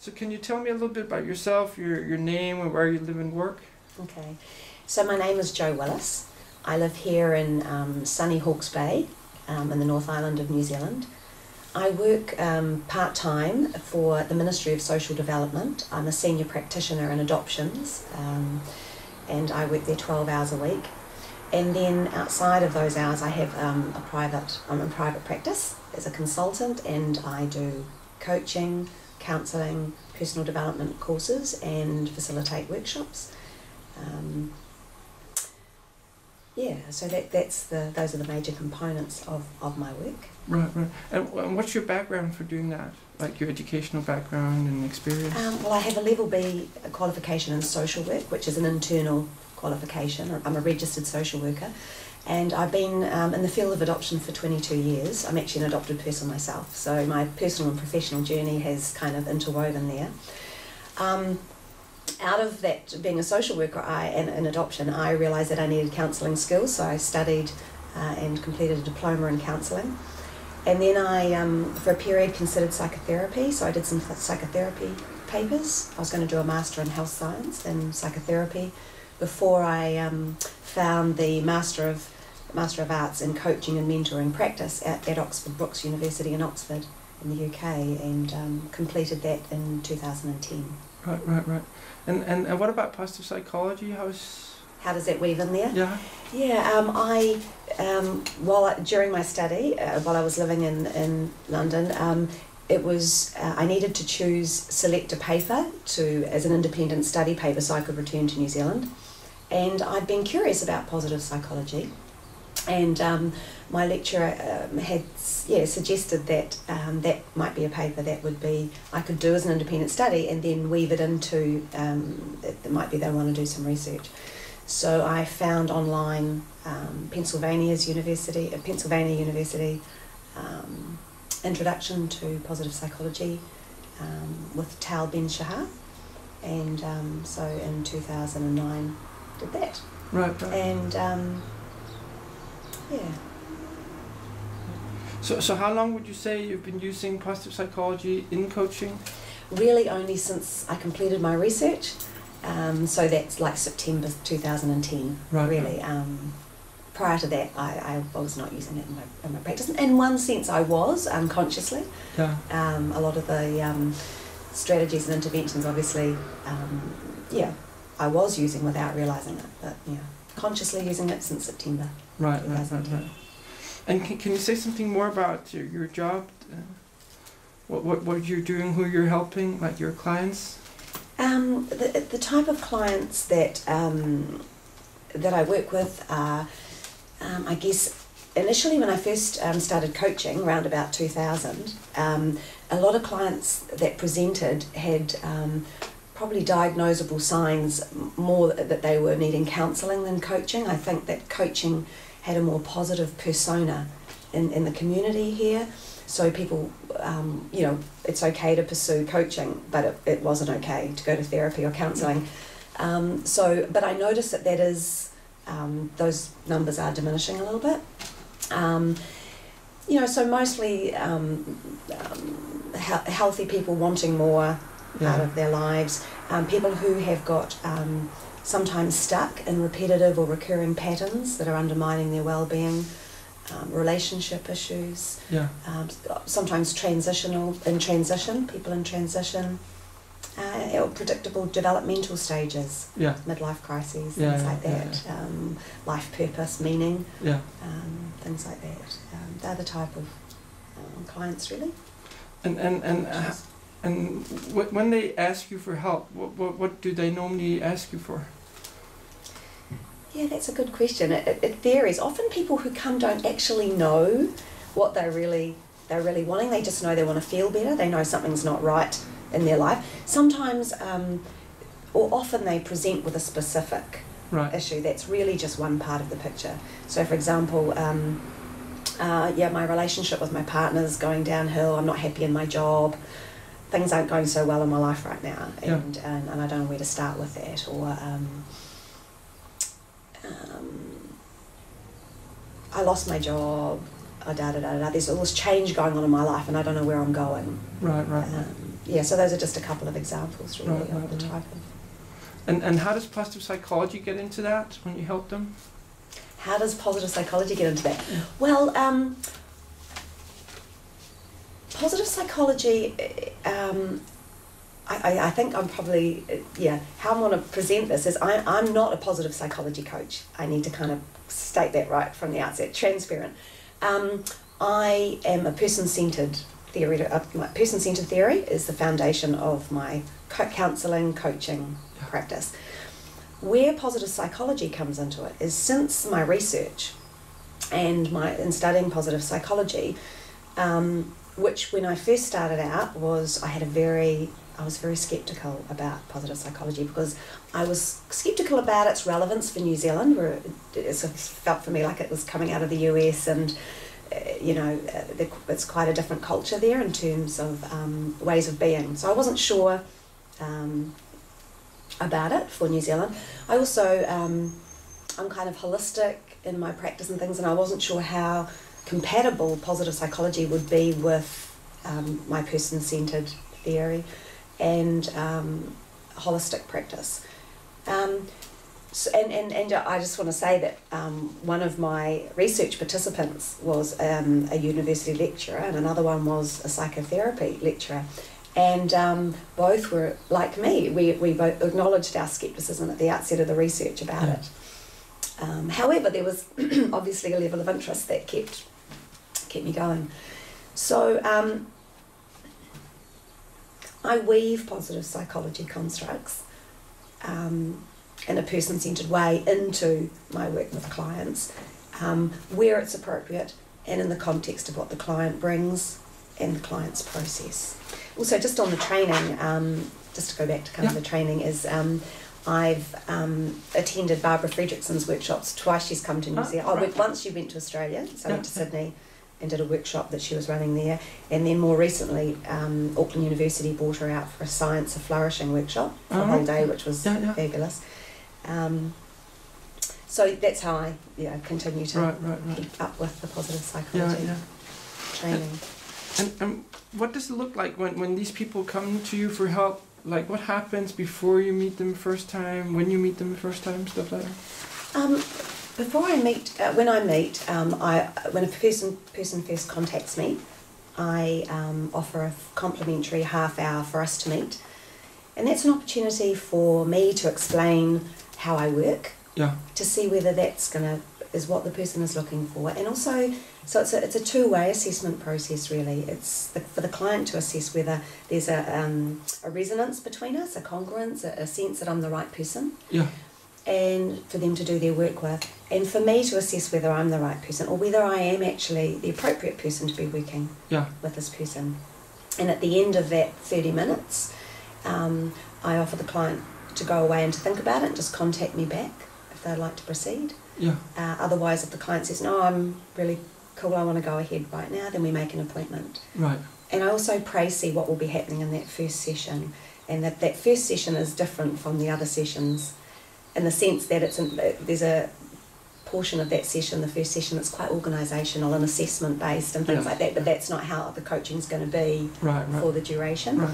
So can you tell me a little bit about yourself, your name, and where you live and work? Okay, so my name is Jo Willis. I live here in sunny Hawke's Bay in the North Island of New Zealand. I work part-time for the Ministry of Social Development. I'm a senior practitioner in adoptions, and I work there 12 hours a week. And then outside of those hours I have I'm in private practice as a consultant, and I do coaching, counselling, personal development courses and facilitate workshops. So those are the major components of my work. Right. And what's your background for doing that? Like your educational background and experience? Well, I have a level B qualification in social work, which is an internal qualification. I'm a registered social worker, and I've been in the field of adoption for 22 years. I'm actually an adopted person myself, so my personal and professional journey has kind of interwoven there. Out of that, being a social worker and in adoption, I realised that I needed counselling skills, so I studied and completed a diploma in counselling. And then I, for a period, considered psychotherapy, so I did some psychotherapy papers. I was going to do a Master in Health Science and Psychotherapy before I found the Master of Arts in Coaching and Mentoring Practice at Oxford Brookes University in Oxford in the UK, and completed that in 2010. Right. And what about positive psychology? How does that weave in there? Yeah. During my study, while I was living in London, I needed to select a paper as an independent study paper so I could return to New Zealand. And I'd been curious about positive psychology, and my lecturer had suggested that that might be a paper that I could do as an independent study and then weave it into, it might be that I want to do some research. So I found online Pennsylvania University Introduction to Positive Psychology with Tal Ben Shahar, and so in 2009 did that. Right. And So how long would you say you've been using positive psychology in coaching? Really only since I completed my research. So that's like September 2010, right, really. Right. Prior to that, I was not using it in my practice. In one sense, I was unconsciously. Yeah. A lot of the strategies and interventions, obviously, I was using without realising it. But consciously using it since September. Right. And can you say something more about your job? What you're doing, who you're helping, like your clients? The type of clients that I work with are, I guess, initially when I first started coaching around about 2000, a lot of clients that presented had probably diagnosable signs more that they were needing counselling than coaching. I think that coaching had a more positive persona in the community here. So people, it's okay to pursue coaching, but it wasn't okay to go to therapy or counselling. But I noticed that is, those numbers are diminishing a little bit. So mostly healthy people wanting more out of their lives, people who have got sometimes stuck in repetitive or recurring patterns that are undermining their well-being, relationship issues, sometimes people in transition, or predictable developmental stages, midlife crises, things like that, life purpose, meaning, things like that. They're the type of clients, really. And when they ask you for help, what do they normally ask you for? Yeah, that's a good question. It varies. Often people who come don't actually know what they're really wanting. They just know they want to feel better. They know something's not right in their life. Sometimes, or often they present with a specific issue that's really just one part of the picture. So, for example, my relationship with my partner's going downhill. I'm not happy in my job. Things aren't going so well in my life right now, and I don't know where to start with that. Or I lost my job, there's all this change going on in my life and I don't know where I'm going. Right. yeah, so those are just a couple of examples really Right, of the right. type of. And how does positive psychology get into that when you help them? How does positive psychology get into that? Well, positive psychology, I think I'm probably, how I want to present this is I'm not a positive psychology coach. I need to kind of state that right from the outset, transparent. I am a person-centered theory. My person-centered theory is the foundation of my counselling, coaching practice. Where positive psychology comes into it is since my research and in studying positive psychology, which when I first started out I was very sceptical about positive psychology because I was sceptical about its relevance for New Zealand, where it sort of felt for me like it was coming out of the US and it's quite a different culture there in terms of ways of being. So I wasn't sure about it for New Zealand. I also, I'm kind of holistic in my practice and things, and I wasn't sure how compatible positive psychology would be with my person-centered theory and holistic practice. And I just want to say that one of my research participants was a university lecturer and another one was a psychotherapy lecturer. And both were, like me, we both acknowledged our scepticism at the outset of the research about it. However, there was obviously a level of interest that kept me going. So I weave positive psychology constructs in a person-centered way into my work with clients, where it's appropriate and in the context of what the client brings and the client's process. Also, just on the training, just to go back to kind of the training, is I've attended Barbara Fredrickson's workshops twice. She's come to New Zealand. Once she went to Australia, so I went to Sydney and did a workshop that she was running there. And then more recently, Auckland University brought her out for a Science of Flourishing workshop for a whole day, which was fabulous. So that's how I continue to keep up with the positive psychology training. And what does it look like when these people come to you for help? Like, what happens before you meet them the first time, when you meet them the first time, stuff like that? Before I meet, when a person first contacts me, I offer a complimentary half hour for us to meet. And that's an opportunity for me to explain how I work, to see whether that's is what the person is looking for, and also, so it's a two-way assessment process really. It's for the client to assess whether there's a resonance between us, a congruence, a sense that I'm the right person, and for them to do their work with, and for me to assess whether I'm the right person or whether I am actually the appropriate person to be working with this person. And at the end of that 30 minutes, I offer the client to go away and to think about it and just contact me back if they'd like to proceed. Otherwise, if the client says, no, I'm really cool, I want to go ahead right now, then we make an appointment. Right. And I also see what will be happening in that first session, and that first session is different from the other sessions in the sense that there's a portion of that session, the first session, that's quite organisational and assessment based and things like that, but that's not how the coaching's going to be for the duration.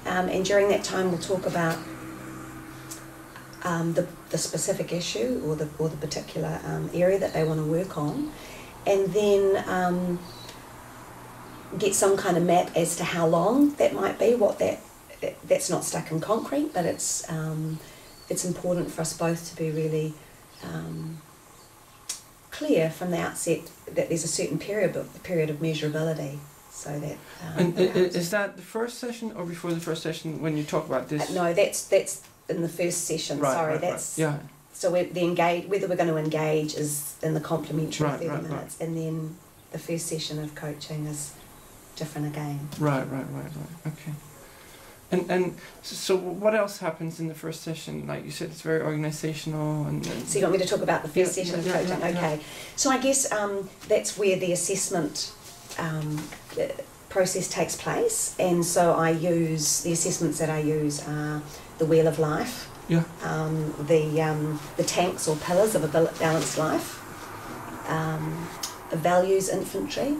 And during that time we'll talk about the specific issue or the particular area that they want to work on, and then get some kind of map as to how long that might be. That's not stuck in concrete, but it's important for us both to be really clear from the outset that there's a certain period of measurability, so that. And is that the first session or before the first session when you talk about this? No, that's in the first session. So whether we're going to engage is in the complimentary 30 minutes, and then the first session of coaching is different again. Right. Okay. And so what else happens in the first session? Like you said, it's very organisational. So you want me to talk about the first session of coaching? Okay. So I guess that's where the assessment process takes place, and so the assessments that I use are the Wheel of Life, the tanks or pillars of a balanced life, a values inventory,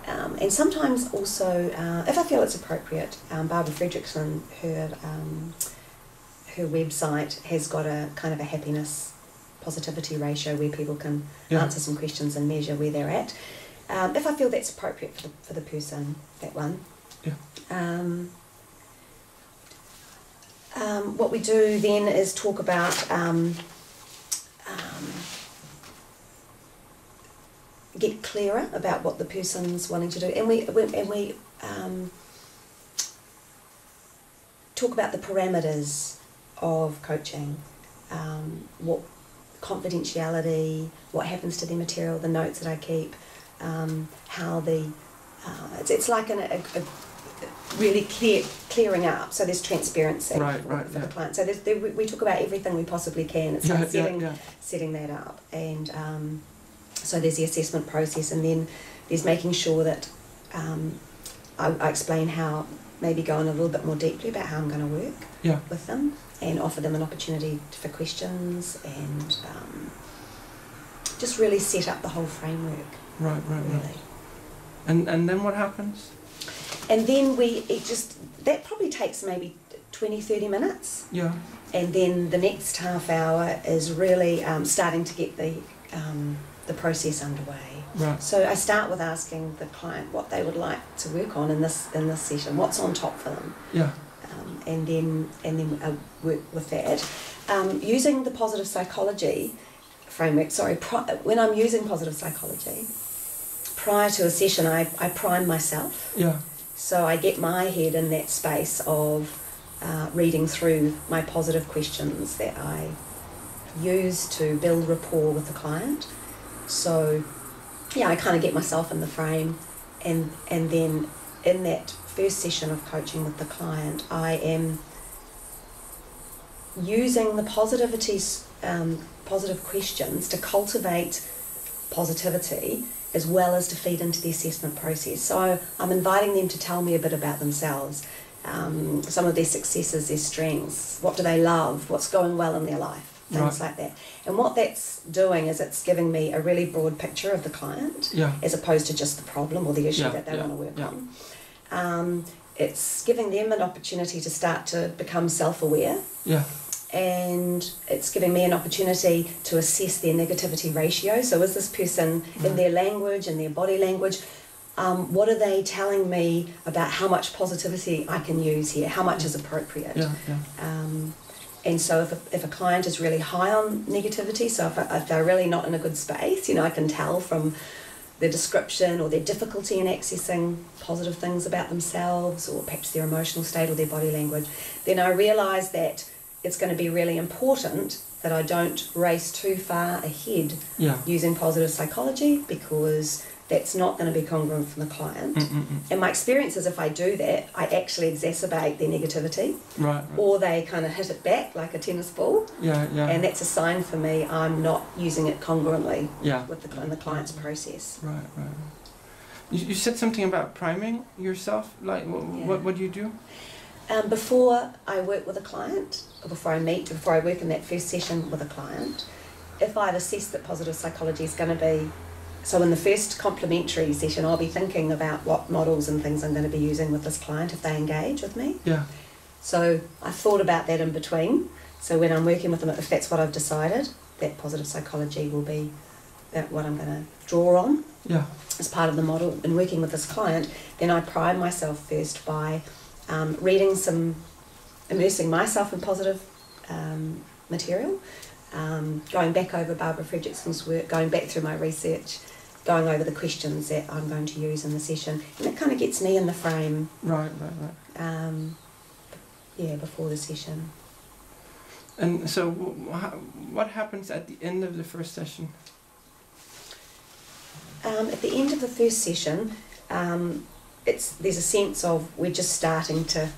And sometimes also, if I feel it's appropriate, Barbara Fredrickson, her website has got a kind of a happiness positivity ratio where people can answer some questions and measure where they're at. If I feel that's appropriate for the person, that one. Yeah. What we do then is talk about get clearer about what the person's wanting to do, and we talk about the parameters of coaching, what confidentiality, what happens to the material, the notes that I keep, how the it's like a really clearing up, so there's transparency for the client. So we talk about everything we possibly can. It's like setting that up, and so there's the assessment process, and then there's making sure that I explain how, maybe go on a little bit more deeply about how I'm going to work with them, and offer them an opportunity for questions, and just really set up the whole framework. Right. And then what happens? And then that probably takes maybe 20-30 minutes. Yeah. And then the next half hour is really starting to get the process underway. Right. So I start with asking the client what they would like to work on in this session, what's on top for them. Yeah. And then I work with that. Using the positive psychology framework, when I'm using positive psychology, prior to a session I prime myself. Yeah. So I get my head in that space of reading through my positive questions that I use to build rapport with the client. So I kind of get myself in the frame, and then in that first session of coaching with the client, I am using the positive questions to cultivate positivity, as well as to feed into the assessment process. So I'm inviting them to tell me a bit about themselves, some of their successes, their strengths, what do they love, what's going well in their life, things like that. And what that's doing is it's giving me a really broad picture of the client, as opposed to just the problem or the issue that they want to work on. It's giving them an opportunity to start to become self-aware. Yeah. And it's giving me an opportunity to assess their negativity ratio. So is this person, in their language, in their body language, what are they telling me about how much positivity I can use here, how much is appropriate? And so if a client is really high on negativity, so if they're really not in a good space, I can tell from their description or their difficulty in accessing positive things about themselves, or perhaps their emotional state or their body language, then I realise that it's going to be really important that I don't race too far ahead using positive psychology, because that's not going to be congruent for the client. And my experience is if I do that, I actually exacerbate their negativity, or they kind of hit it back like a tennis ball. And that's a sign for me I'm not using it congruently with the client's process. Right. You said something about priming yourself. Like, what do you do? Before I work with a client, or before I work in that first session with a client, if I've assessed that positive psychology is going to be, so in the first complementary session, I'll be thinking about what models and things I'm going to be using with this client if they engage with me. Yeah. So I've thought about that in between. So when I'm working with them, if that's what I've decided, that positive psychology will be what I'm going to draw on as part of the model in working with this client, then I prime myself first by immersing myself in positive material, going back over Barbara Fredrickson's work, going back through my research, going over the questions that I'm going to use in the session, and that kind of gets me in the frame. Right. Before the session. And so, what happens at the end of the first session? At the end of the first session, there's a sense of we're just starting to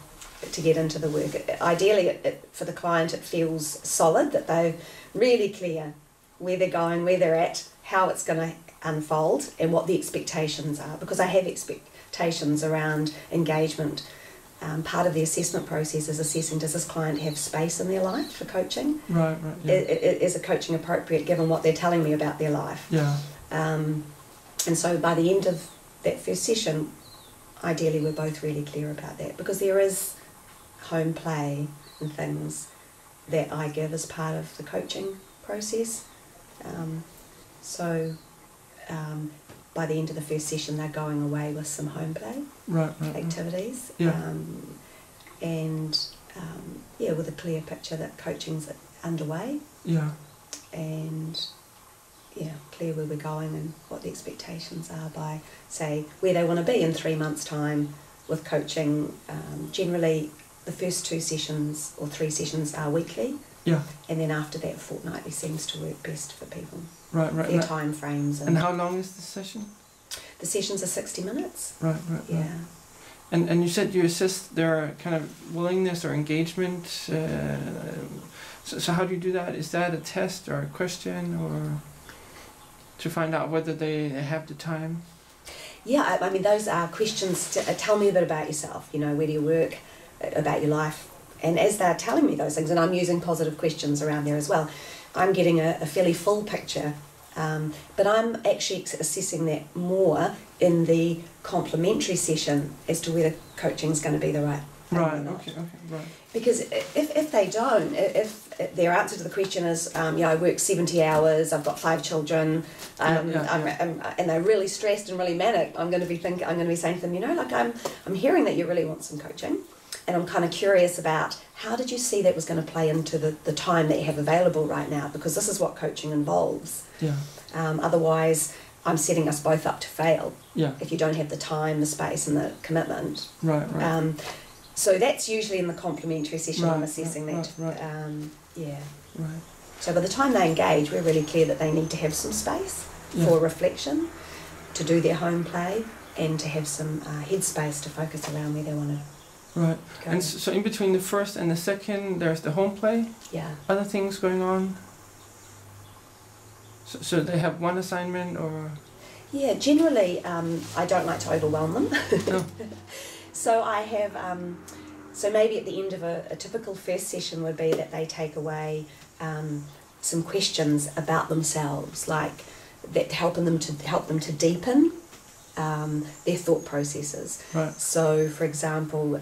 get into the work. Ideally, for the client, it feels solid, that they're really clear where they're going, where they're at, how it's going to unfold, and what the expectations are. Because I have expectations around engagement. Part of the assessment process is assessing, does this client have space in their life for coaching? Right. Is the coaching appropriate given what they're telling me about their life? Yeah. And so by the end of that first session, ideally we're both really clear about that, because there is home play and things that I give as part of the coaching process. By the end of the first session, they're going away with some home play activities. With a clear picture that coaching's underway. And clear where we're going and what the expectations are by, say, where they want to be in 3 months' time with coaching. Generally, the first 2 sessions or 3 sessions are weekly. And then after that, fortnightly seems to work best for people. Their time frames. And how long is the session? The sessions are 60 minutes. Yeah. And you said you assess their kind of willingness or engagement. So how do you do that? Is that a test or a question, or to find out whether they have the time? Yeah, I mean, those are questions to tell me a bit about yourself. Where do you work, about your life. And as they're telling me those things, and I'm using positive questions around there as well, I'm getting a fairly full picture. But I'm actually assessing that more in the complementary session as to whether coaching's going to be the right thing or not. Okay, right. Because if they don't, if their answer to the question is, I work 70 hours, I've got 5 children, and they're really stressed and really manic, I'm going to be saying to them, I'm hearing that you really want some coaching, and I'm kind of curious about how did you see that was going to play into the time that you have available right now, because this is what coaching involves. Otherwise, I'm setting us both up to fail if you don't have the time, the space and the commitment. So that's usually in the complementary session. I'm assessing that. So by the time they engage, we're really clear that they need to have some space for reflection, to do their home play, and to have some headspace to focus around where they want to go. And so in between the first and the second, there's the home play? Other things going on? So they have one assignment, or...? Generally, I don't like to overwhelm them. So I have, so maybe at the end of a typical first session would be that they take away some questions about themselves, like that help them to deepen their thought processes. So, for example,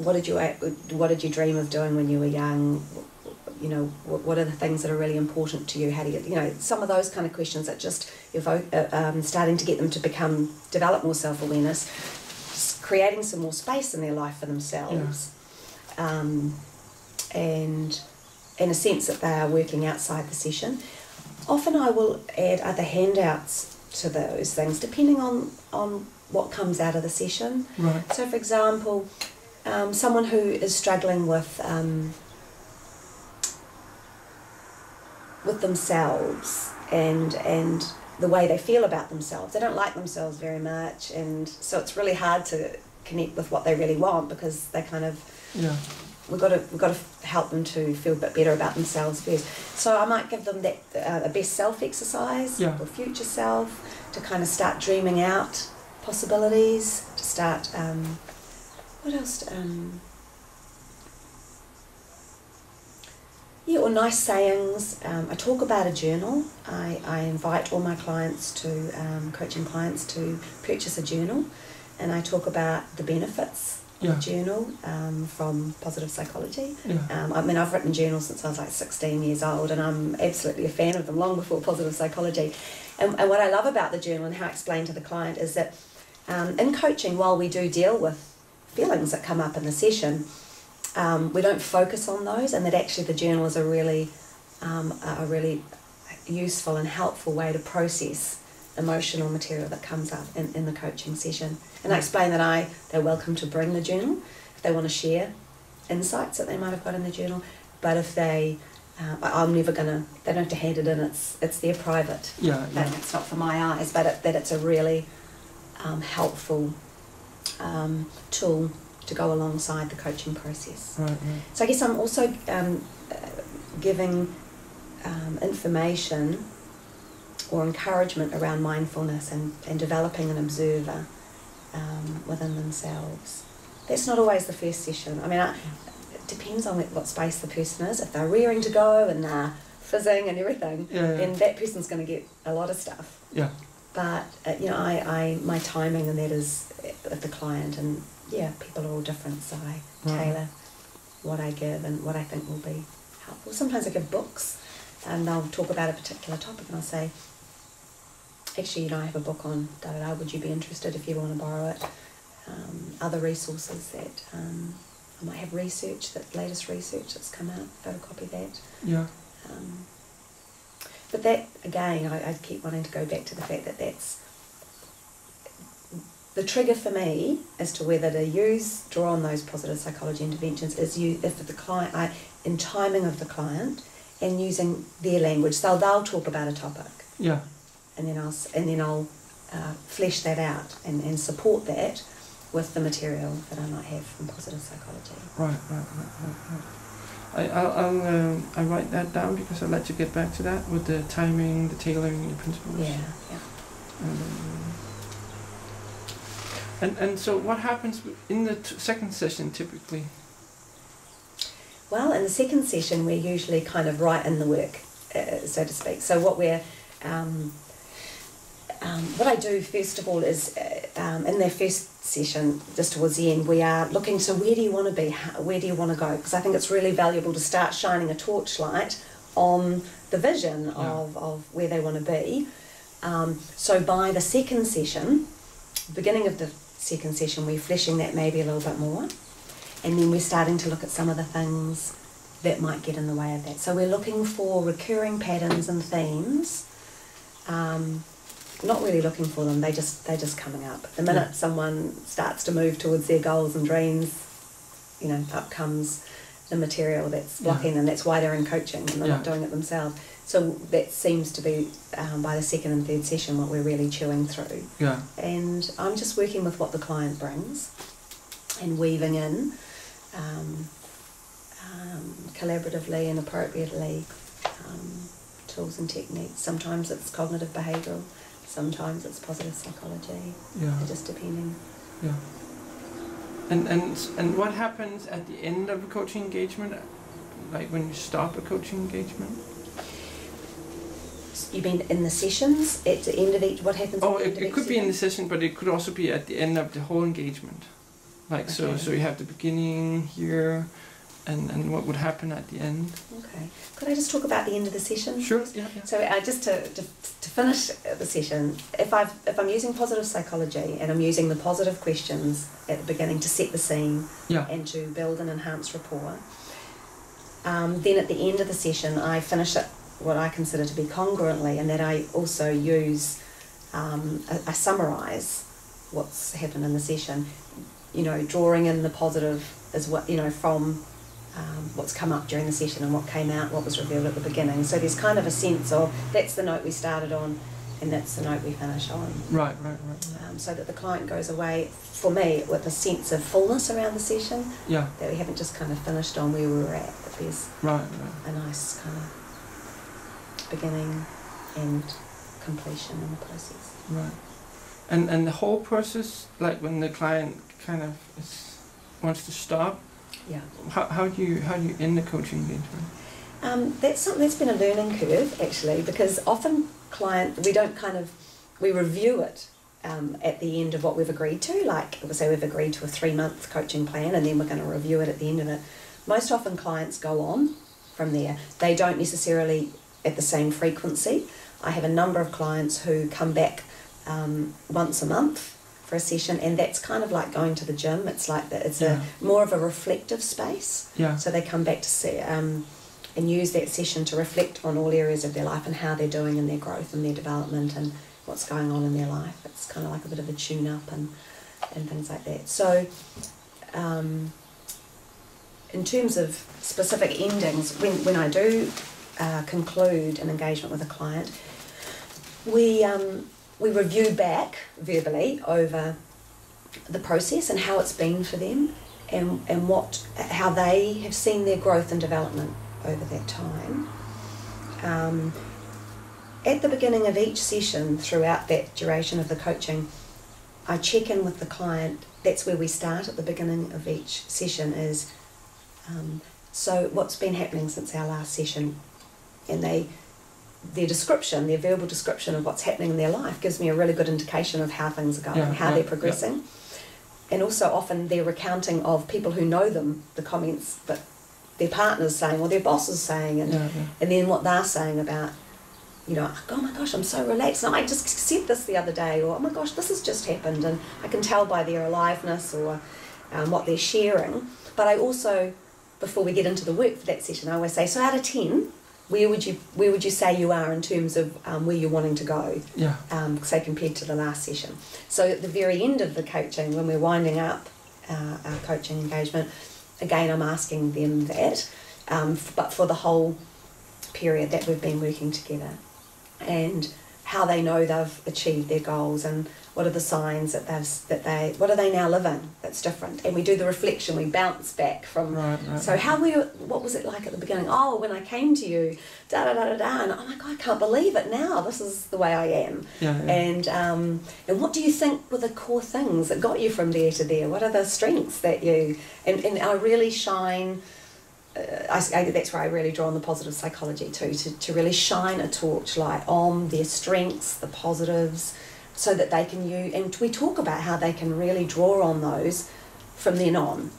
what did you dream of doing when you were young? What are the things that are really important to you? How do you, some of those kind of questions that just evoke, starting to get them to develop more self-awareness, creating some more space in their life for themselves, and in a sense that they are working outside the session. Often I will add other handouts to those things, depending on what comes out of the session. So, for example, someone who is struggling with themselves and the way they feel about themselves. They don't like themselves very much, and so it's really hard to connect with what they really want, because they kind of we've got to help them to feel a bit better about themselves first. So I might give them that a best self exercise or future self, to kind of start dreaming out possibilities, to start what else? Or nice sayings. I talk about a journal. I invite all my clients coaching clients to purchase a journal, and I talk about the benefits of a journal from Positiv Psykologi. I've written journals since I was like 16 years old, and I'm absolutely a fan of them, long before Positiv Psykologi. And what I love about the journal and how I explain to the client is that in coaching, while we do deal with feelings that come up in the session, we don't focus on those, and that actually the journal is a really useful and helpful way to process emotional material that comes up in the coaching session. And I explain that they're welcome to bring the journal if they want to share insights that they might have got in the journal, but if they they don't have to hand it in, it's their private, and it's not for my eyes, but that it's a really helpful tool to go alongside the coaching process. So I guess I'm also giving information or encouragement around mindfulness and developing an observer within themselves. That's not always the first session. I mean, it depends on what space the person is. If they're rearing to go and they're fizzing and everything, then that person's going to get a lot of stuff. but my timing and that is with the client, and people are all different, so I tailor what I give and what I think will be helpful. Sometimes I give books and they'll talk about a particular topic and I'll say, actually, I have a book on da-da-da, would you be interested if you want to borrow it? Other resources that I might have latest research that's come out, photocopy that. Yeah. But that, again, I keep wanting to go back to the fact that that's the trigger for me as to whether to draw on those positive psychology interventions is if the client, in timing of the client and using their language. So they'll talk about a topic. Yeah. And then I'll flesh that out and support that with the material that I might have from positive psychology. Right. I'll write that down because I'll let you get back to that with the timing, the tailoring, the principles. Yeah. And so what happens in the second session typically? Well, in the second session we're usually kind of right in the work, so to speak. So what I do first of all is in their first session, just towards the end, we are looking, so where do you want to be? Where do you want to go? Because I think it's really valuable to start shining a torchlight on the vision of where they want to be. So by the second session, beginning of the second session, we're fleshing that maybe a little bit more. And then we're starting to look at some of the things that might get in the way of that. So we're looking for recurring patterns and themes. Not really looking for them, they're just coming up. The minute someone starts to move towards their goals and dreams, up comes the material that's blocking them. That's why they're in coaching and they're not doing it themselves. So that seems to be, by the second and third session, what we're really chewing through. Yeah. And I'm just working with what the client brings and weaving in collaboratively and appropriately tools and techniques. Sometimes it's cognitive behavioural, sometimes it's positive psychology. Yeah. Just depending. Yeah. And what happens at the end of a coaching engagement? Like when you stop a coaching engagement? You mean in the sessions? At the end of each, what happens? Oh, at the end of it each could be session? in the session, but it could also be at the end of the whole engagement. Like Okay. so you have the beginning here, and what would happen at the end. Okay. Could I just talk about the end of the session? Sure. Yeah. So just to finish the session, if I'm using positive psychology and I'm using the positive questions at the beginning to set the scene and to build and enhance rapport, then at the end of the session I finish it what I consider to be congruently, and that I also use I summarise what's happened in the session, drawing in the positive as what from what's come up during the session and what came out, what was revealed at the beginning. So there's kind of a sense of that's the note we started on and that's the note we finish on. Right. So that the client goes away, for me, with a sense of fullness around the session. Yeah. That we haven't just kind of finished on where we were at, but there's a nice kind of beginning and completion in the process. Right. And the whole process, like when the client kind of wants to stop. Yeah. How do you end the coaching engagement? That's something that's been a learning curve actually, because often we review it at the end of what we've agreed to. Like say we've agreed to a 3-month coaching plan, and then we're going to review it at the end of it. Most often clients go on from there. They don't necessarily at the same frequency. I have a number of clients who come back once a month for a session, and that's kind of like going to the gym. It's like that. It's a more of a reflective space. Yeah. So they come back to see and use that session to reflect on all areas of their life and how they're doing in their growth and their development and what's going on in their life. It's kind of like a bit of a tune-up and things like that. So in terms of specific endings, when I do conclude an engagement with a client, we review back verbally over the process and how it's been for them and how they have seen their growth and development over that time. At the beginning of each session, throughout that duration of the coaching, I check in with the client. That's where we start at the beginning of each session is, so what's been happening since our last session? And they their description, their verbal description of what's happening in their life gives me a really good indication of how things are going, how they're progressing. And also often their recounting of people who know them, the comments that their partner's saying or their boss is saying, and then what they're saying about, you know, oh my gosh, I'm so relaxed, and I just said this the other day, or oh my gosh, this has just happened, and I can tell by their aliveness or what they're sharing. But I also, before we get into the work for that session, I always say, so out of 10, where would you say you are in terms of where you're wanting to go, say compared to the last session? So at the very end of the coaching, when we're winding up our coaching engagement, again I'm asking them that, but for the whole period that we've been working together, and how they know they've achieved their goals, and what are the signs that what are they now living that's different. And we do the reflection, we bounce back from, so what was it like at the beginning? Oh, when I came to you, da da da da da, and oh my God, I can't believe it now, this is the way I am. And what do you think were the core things that got you from there to there? What are the strengths that you, and I really shine, that's where I really draw on the positive psychology too, to really shine a torchlight on their strengths, the positives, so that they can use, and we talk about how they can really draw on those from then on,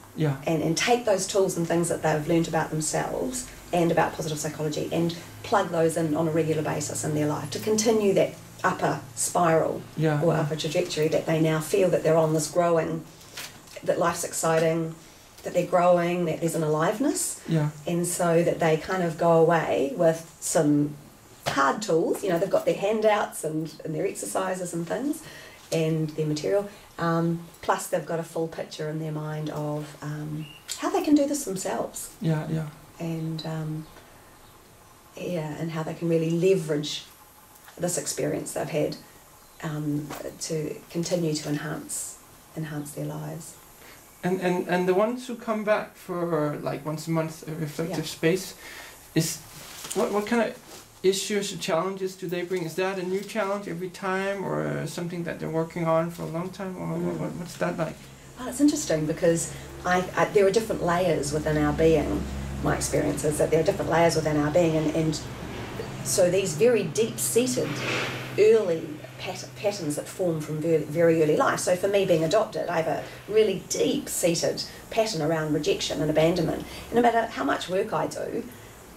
and take those tools and things that they've learned about themselves and about positive psychology and plug those in on a regular basis in their life to continue that upper spiral or upper trajectory that they now feel that they're on, this growing, that life's exciting, that they're growing, that there's an aliveness, and so that they kind of go away with some hard tools, you know, they've got their handouts and their exercises and things and their material, plus they've got a full picture in their mind of how they can do this themselves, and and how they can really leverage this experience they've had to continue to enhance their lives. And the ones who come back for like once a month a reflective space, is what kind of issues or challenges do they bring? Is that a new challenge every time, or something that they're working on for a long time, or what's that like? Well, it's interesting because there are different layers within our being. My experience is that there are different layers within our being, and so these very deep-seated early patterns that form from very early life. So for me, being adopted, I have a really deep-seated pattern around rejection and abandonment. And no matter how much work I do,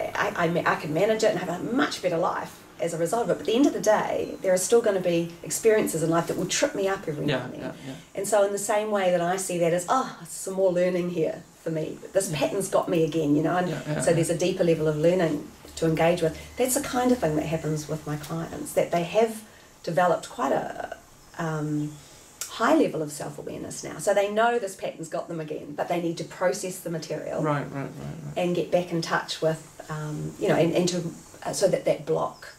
I can manage it and have a much better life as a result of it. But at the end of the day, there are still going to be experiences in life that will trip me up every now and then. And so in the same way that I see that as, some more learning here for me. This pattern's got me again, you know, and so there's a deeper level of learning to engage with. That's the kind of thing that happens with my clients, that they have developed quite a high level of self-awareness now. So they know this pattern's got them again, but they need to process the material and get back in touch with, you know, and to, so that block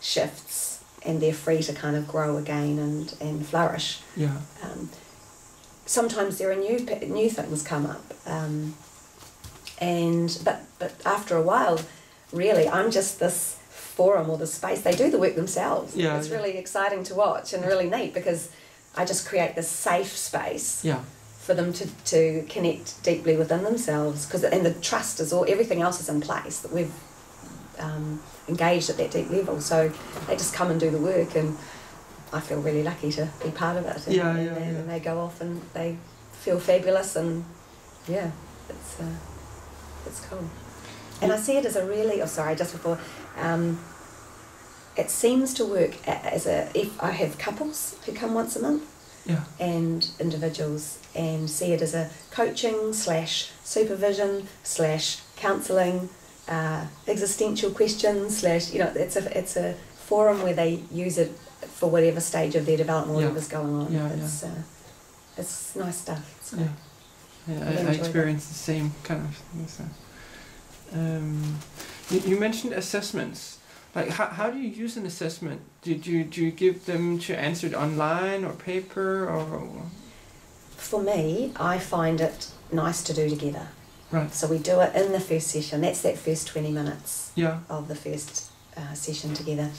shifts and they're free to kind of grow again and flourish. Sometimes there are new things come up, but after a while, really, I'm just this forum or the space. They do the work themselves. It's really exciting to watch and really neat, because I just create this safe space for them to connect deeply within themselves, and the trust is everything else is in place, that we've engaged at that deep level. So they just come and do the work, and I feel really lucky to be part of it. And they go off and they feel fabulous, and it's cool. And I see it as a really, just before, it seems to work if I have couples who come once a month, and individuals, and see it as a coaching / supervision / counselling, existential questions / it's a forum where they use it for whatever stage of their development, whatever's going on. It's nice stuff. It's great. I experience the same kind of thing. You mentioned assessments. Like, how do you use an assessment? Do you give them to answer it online or paper, or? For me, I find it nice to do together. Right. So we do it in the first session. That's that first 20 minutes of the first session together.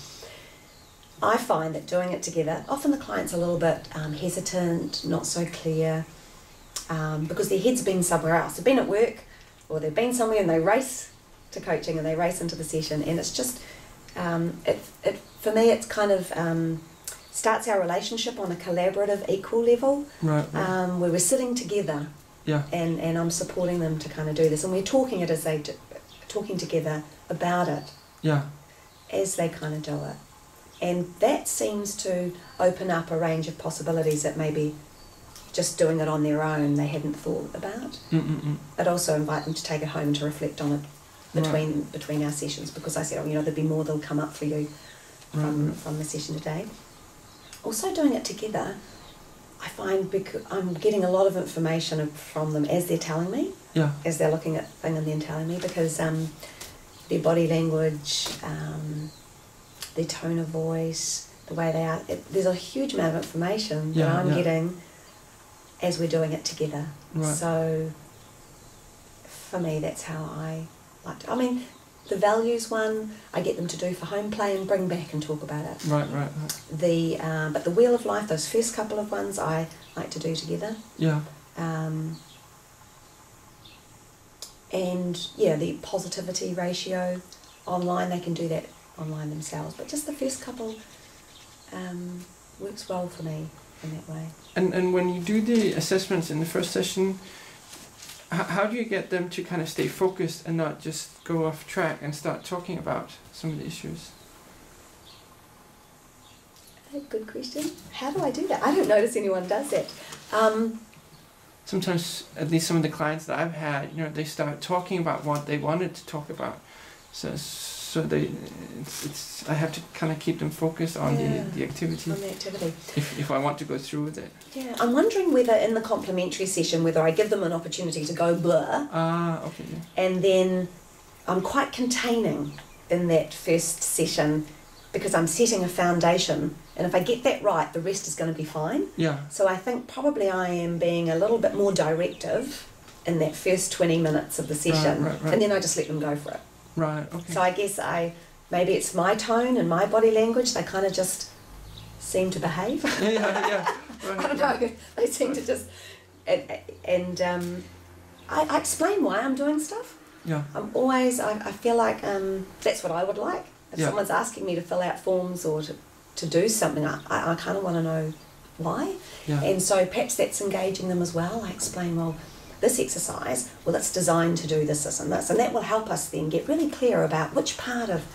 I find that doing it together, often the client's a little bit hesitant, not so clear, because their head's been somewhere else. They've been at work, or they've been somewhere and they race to coaching and they race into the session, and it's just For me, it's kind of starts our relationship on a collaborative, equal level, right. where we're sitting together, Yeah. and I'm supporting them to kind of do this, and we're talking talking together about it, Yeah. as they kind of do it, and that seems to open up a range of possibilities that maybe just doing it on their own they hadn't thought about. I'd also invite them to take it home to reflect on it between our sessions, because I said, there'll be more that'll come up for you from the session today. Also doing it together, I find because I'm getting a lot of information from them as they're telling me, as they're looking at things and then telling me, because their body language, their tone of voice, the way they are, there's a huge amount of information that I'm getting as we're doing it together. Right. So for me, that's how I like to, the values one, I get them to do for home play and bring back and talk about it. Right. But the Wheel of Life, those first couple of ones, I like to do together. Yeah. And the positivity ratio online, they can do that online themselves. But just the first couple works well for me in that way. And when you do the assessments in the first session, how do you get them to kind of stay focused and not just go off track and start talking about some of the issues? Good question. How do I do that? I don't notice anyone does that. Sometimes, at least some of the clients that I've had, they start talking about what they wanted to talk about. So I have to kind of keep them focused on the activity. On the activity. If I want to go through with it. Yeah, I'm wondering whether in the complementary session, whether I give them an opportunity to go blur. Okay. Yeah. And then I'm quite containing in that first session, because I'm setting a foundation, and if I get that right, the rest is going to be fine. Yeah. So I think probably I am being a little bit more directive in that first 20 minutes of the session, right. and then I just let them go for it. Right. Okay. So I guess maybe it's my tone and my body language. They kind of just seem to behave. Yeah. Right, I don't know. They seem to just, and I explain why I'm doing stuff. Yeah. I'm always. I feel like that's what I would like. If someone's asking me to fill out forms or to do something, I kind of want to know why. Yeah. And so perhaps that's engaging them as well. I explain, well, this exercise, it's designed to do this, and this, and that will help us then get really clear about which part of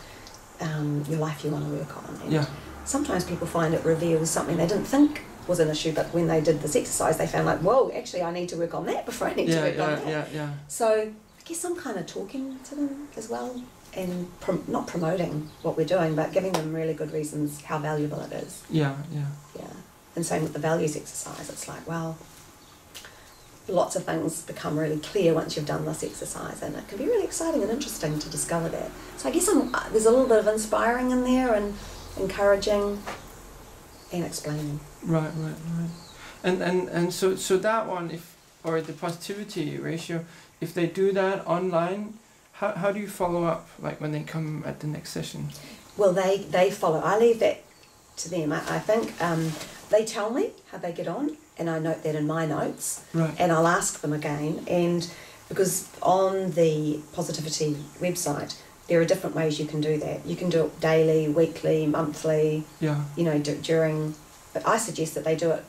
your life you want to work on. And sometimes people find it reveals something they didn't think was an issue, but when they did this exercise, they found like, whoa, actually I need to work on that before I need to work on that. Yeah. So I guess I'm kind of talking to them as well, and not promoting what we're doing, but giving them really good reasons how valuable it is. Yeah. And same with the values exercise. It's like, well, lots of things become really clear once you've done this exercise, and it can be really exciting and interesting to discover that. So I guess there's a little bit of inspiring in there, and encouraging and explaining. Right. And so that one, or the positivity ratio, if they do that online, how do you follow up, like when they come at the next session? Well, they follow. I leave that to them. I think they tell me how they get on, and I note that in my notes. Right. And I'll ask them again, and because on the Positivity website, there are different ways you can do that. You can do it daily, weekly, monthly. Yeah. During. But I suggest that they do it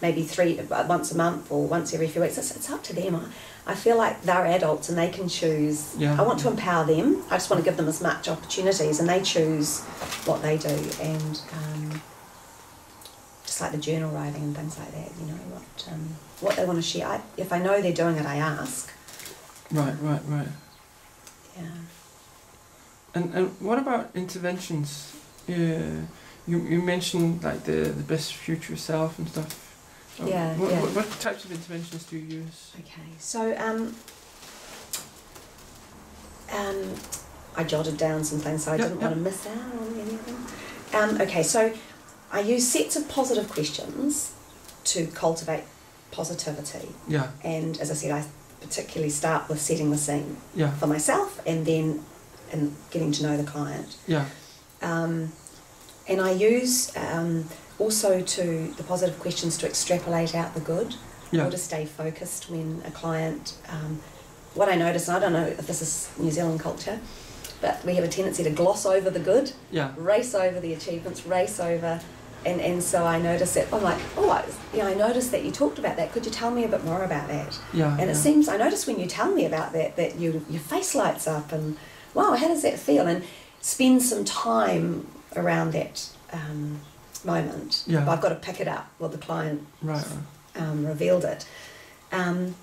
maybe once a month or once every few weeks. It's up to them. I feel like they're adults and they can choose. Yeah. I want to empower them. I just want to give them as much opportunities, and they choose what they do. And just like the journal writing and things like that, what they want to share. If I know they're doing it, I ask. Right. Yeah. And what about interventions? You mentioned like the best future self and stuff. What types of interventions do you use? Okay, so I jotted down some things, so I didn't want to miss out on any of them. Okay, so I use sets of positive questions to cultivate positivity. Yeah. And as I said, I particularly start with setting the scene for myself, and then getting to know the client. Yeah. And I use also the positive questions to extrapolate out the good, or to stay focused when a client, what I notice, and I don't know if this is New Zealand culture, but we have a tendency to gloss over the good, Yeah. race over the achievements, race over, and so I noticed that, I'm like, oh, I noticed that you talked about that, could you tell me a bit more about that? Yeah. And it seems, I noticed when you tell me about that your face lights up, and wow, how does that feel? And spend some time around that moment. Yeah. But I've got to pick it up. Well, the client revealed it. Another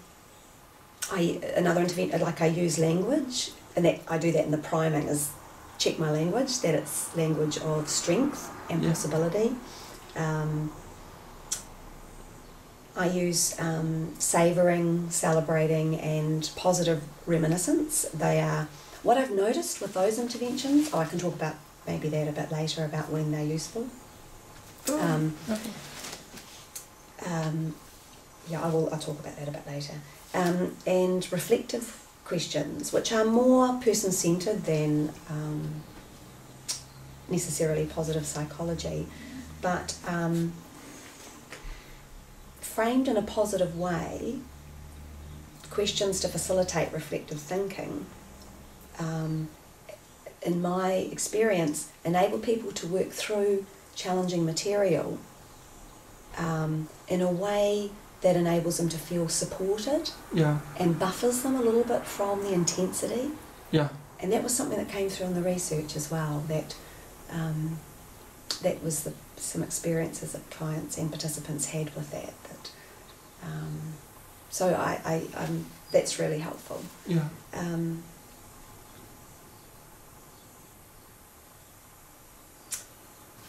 intervention, like I use language, and that I do that in the priming, is check my language, that it's language of strength and possibility. I use savouring, celebrating, and positive reminiscence. They are what I've noticed with those interventions. I can talk about maybe that a bit later about when they're useful. I'll talk about that a bit later. And reflective questions, which are more person-centred than necessarily positive psychology, but framed in a positive way, questions to facilitate reflective thinking, in my experience, enable people to work through challenging material in a way that enables them to feel supported and buffers them a little bit from the intensity. Yeah. And that was something that came through in the research as well, that that was some experiences that clients and participants had with that. So that's really helpful. Yeah.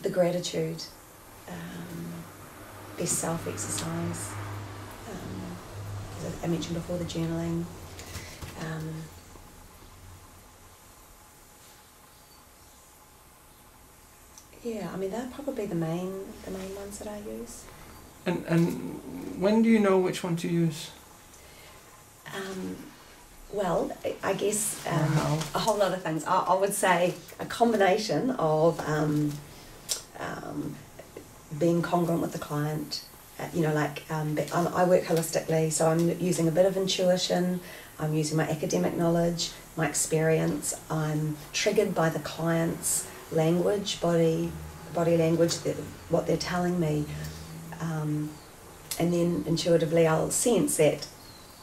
The gratitude, best self exercise. As I mentioned before, the journaling. They're probably the main ones that I use. And when do you know which one to use? Well, I guess a whole lot of things. I would say a combination of being congruent with the client. I work holistically, so I'm using a bit of intuition, I'm using my academic knowledge, my experience, I'm triggered by the client's language, body language, what they're telling me, and then intuitively I'll sense that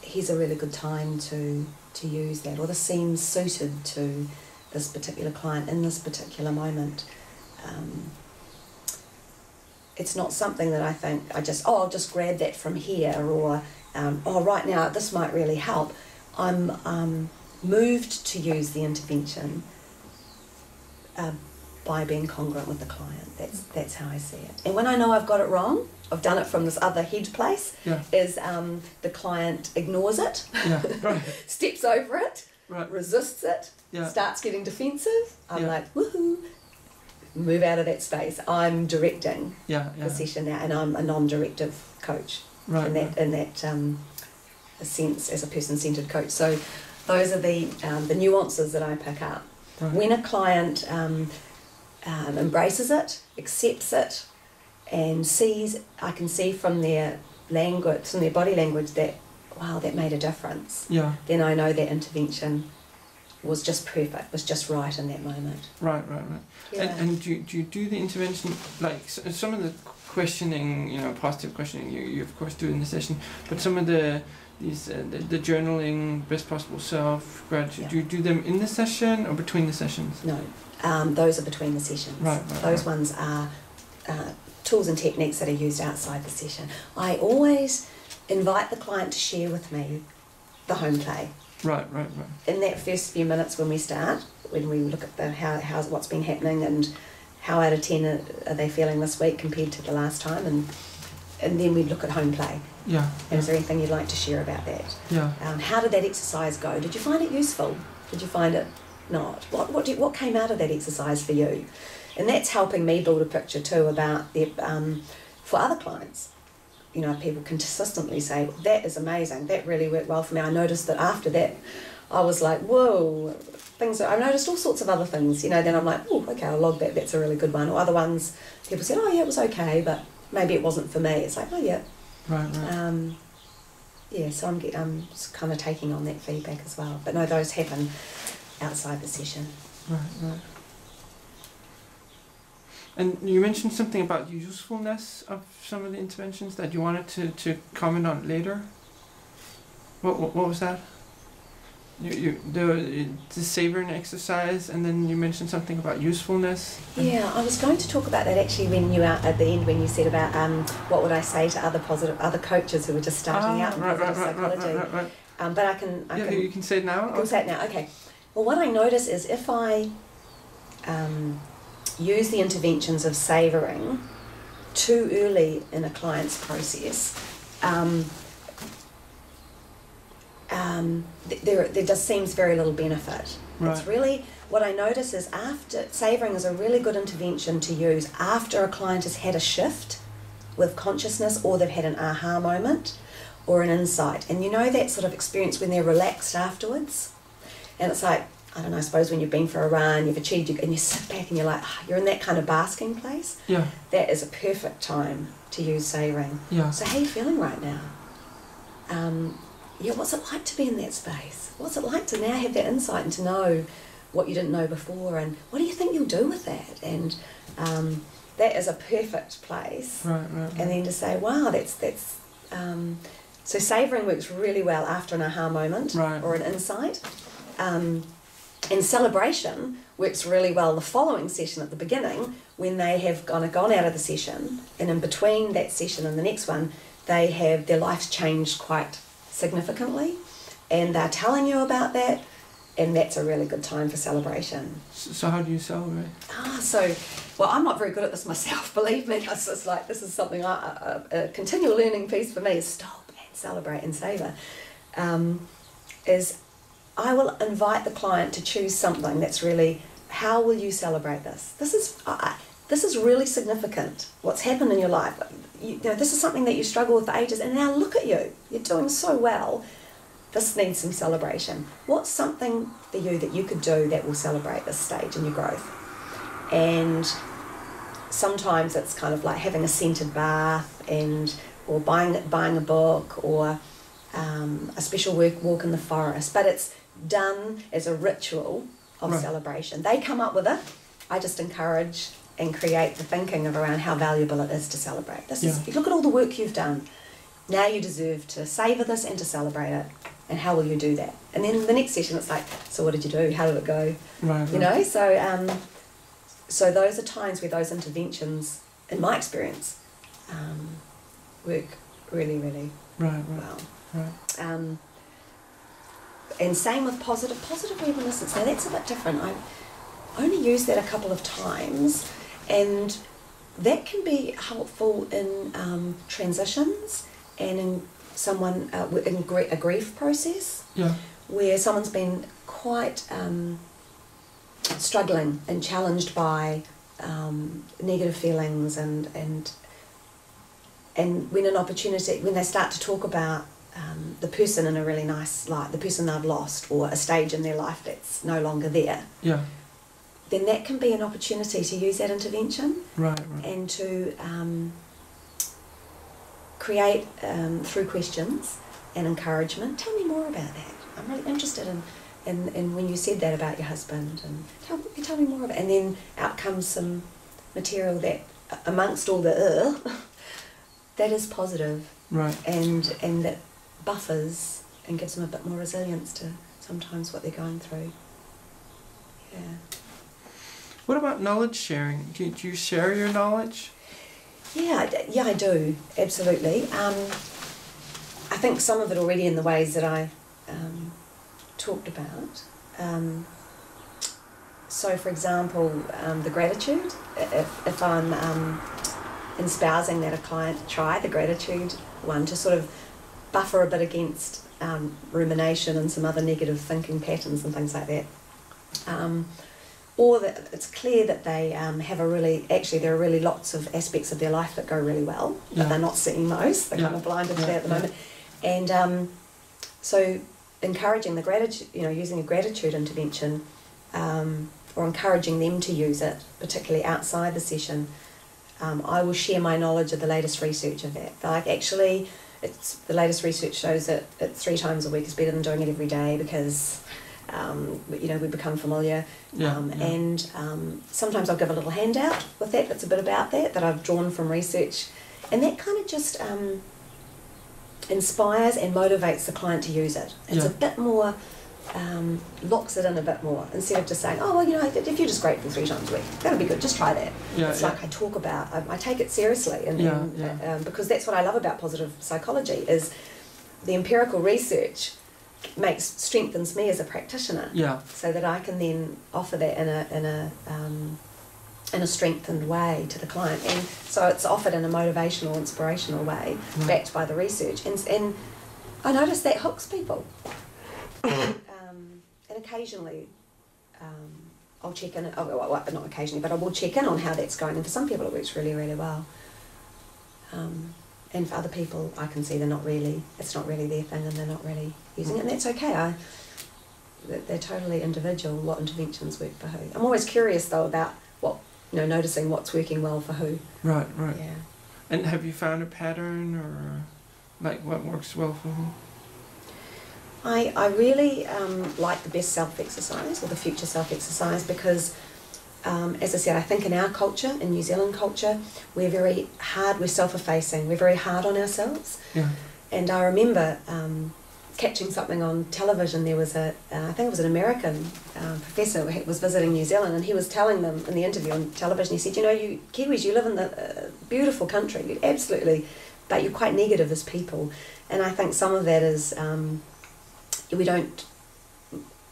here's a really good time to use that, or this seems suited to this particular client in this particular moment. It's not something that I think I'll just grab that from here, or right now this might really help. I'm moved to use the intervention by being congruent with the client. That's how I see it. And when I know I've got it wrong, I've done it from this other head place, is the client ignores it, steps over it, resists it, starts getting defensive. I'm like, woohoo. Move out of that space. I'm directing the session now, and I'm a non-directive coach in that sense, as a person-centered coach. So those are the nuances that I pick up. When a client embraces it, accepts it, and I can see from their language, from their body language, that wow, that made a difference. Then I know that intervention was just perfect, was just right in that moment. Right. Yeah. And do you do the intervention, like some of the questioning, positive questioning, you of course do in the session, but some of the journaling, best possible self, gratitude, do you do them in the session or between the sessions? No, those are between the sessions. Those ones are tools and techniques that are used outside the session. I always invite the client to share with me the home play. Right. In that first few minutes when we start, when we look at what's been happening and how out of 10 are they feeling this week compared to the last time, and then we look at home play. And is there anything you'd like to share about that? How did that exercise go? Did you find it useful? Did you find it not? What came out of that exercise for you? And that's helping me build a picture too about for other clients. People consistently say, that is amazing, that really worked well for me. I noticed that after that, I was like, whoa, I noticed all sorts of other things, then I'm like, oh, okay, I'll log that, that's a really good one. Or other ones, people said, oh yeah, it was okay, but maybe it wasn't for me. It's like, oh yeah. Right. So I'm just kind of taking on that feedback as well. But no, those happen outside the session. Right. And you mentioned something about the usefulness of some of the interventions that you wanted to comment on later. What was that? The savoring exercise, and then you mentioned something about usefulness. Yeah, I was going to talk about that actually when you at the end when you said about what would I say to other coaches who were just starting out in positive psychology. Right. But I can You can say it now. I can say it now. Okay. Well, what I notice is if I use the interventions of savouring too early in a client's process, there just seems very little benefit. Right. It's really, what I notice is savouring is a really good intervention to use after a client has had a shift with consciousness, or they've had an aha moment or an insight. And you know that sort of experience when they're relaxed afterwards? And it's like, I don't know, I suppose when you've been for a run, you've achieved, and you sit back and you're like, you're in that kind of basking place. Yeah. That is a perfect time to use savouring. Yeah. So how are you feeling right now? What's it like to be in that space? What's it like to now have that insight and to know what you didn't know before, and what do you think you'll do with that? And that is a perfect place. Right. And then to say, wow, that's so savouring works really well after an aha moment or an insight. And celebration works really well the following session at the beginning, when they have gone out of the session, and in between that session and the next one, they have their life's changed quite significantly, and they're telling you about that, and that's a really good time for celebration. So how do you celebrate? Well, I'm not very good at this myself, believe me. It's just like, this is something, a continual learning piece for me, is stop and celebrate and savour. Is I will invite the client to choose something that's really, how will you celebrate this? This is really significant, what's happened in your life. You know, this is something that you struggle with for ages, and now look at you, you're doing so well. This needs some celebration. What's something for you that you could do that will celebrate this stage in your growth? And sometimes it's kind of like having a scented bath, or buying a book, or a special walk in the forest, but it's done as a ritual of celebration. They come up with it. I just encourage and create the thinking around how valuable it is to celebrate. Look at all the work you've done. Now you deserve to savour this and to celebrate it. And how will you do that? And then the next session, it's like, so what did you do? How did it go? You know, so those are times where those interventions, in my experience, work really, really well. Right. And same with positive reminiscence. Now that's a bit different. I only used that a couple of times, and that can be helpful in transitions and in someone in a grief process, where someone's been quite struggling and challenged by negative feelings, and when they start to talk about the person in a really nice light, the person they've lost, or a stage in their life that's no longer there, then that can be an opportunity to use that intervention, and to create through questions and encouragement. Tell me more about that. I'm really interested in when you said that about your husband, and tell me more about it. And then out comes some material that, amongst all the that is positive, and that buffers and gives them a bit more resilience to sometimes what they're going through. What about knowledge sharing? Do you share your knowledge? Yeah, I do, absolutely. I think some of it already in the ways that I talked about. So, for example, the gratitude. If I'm espousing that a client try the gratitude one, to sort of buffer a bit against rumination and some other negative thinking patterns and things like that. Or that it's clear that they have there are really lots of aspects of their life that go really well, but they're not seeing those. They're kind of blinded to that at the moment. And so encouraging the gratitude, using a gratitude intervention, or encouraging them to use it, particularly outside the session. I will share my knowledge of the latest research of that. Like, actually, the latest research shows that 3 times a week is better than doing it every day, because we become familiar. Yeah, And sometimes I'll give a little handout with that's a bit about that I've drawn from research. And that kind of just inspires and motivates the client to use it. It's a bit more, locks it in a bit more, instead of just saying, oh, well, if you're just grateful 3 times a week, that'll be good, just try that. It's like I talk about, I take it seriously, and because that's what I love about positive psychology, is the empirical research strengthens me as a practitioner, so that I can then offer that in a strengthened way to the client, and so it's offered in a motivational, inspirational way, backed by the research, and I notice that hooks people. And occasionally, I'll check in. Not occasionally, but I will check in on how that's going. And for some people, it works really, really well. And for other people, I can see it's not really their thing, and they're not really using it, and that's okay. They're totally individual. What interventions work for who? I'm always curious though about noticing what's working well for who. Right. Yeah. And have you found a pattern, or like what works well for who? I really like the best self exercise, or the future self exercise, because as I said, I think in our culture, in New Zealand culture, we're very hard, we're self-effacing, we're very hard on ourselves. Yeah. And I remember catching something on television. There was I think it was an American professor who was visiting New Zealand, and he was telling them in the interview on television, he said, you Kiwis, you live in the beautiful country, you absolutely, but you're quite negative as people. And I think some of that is,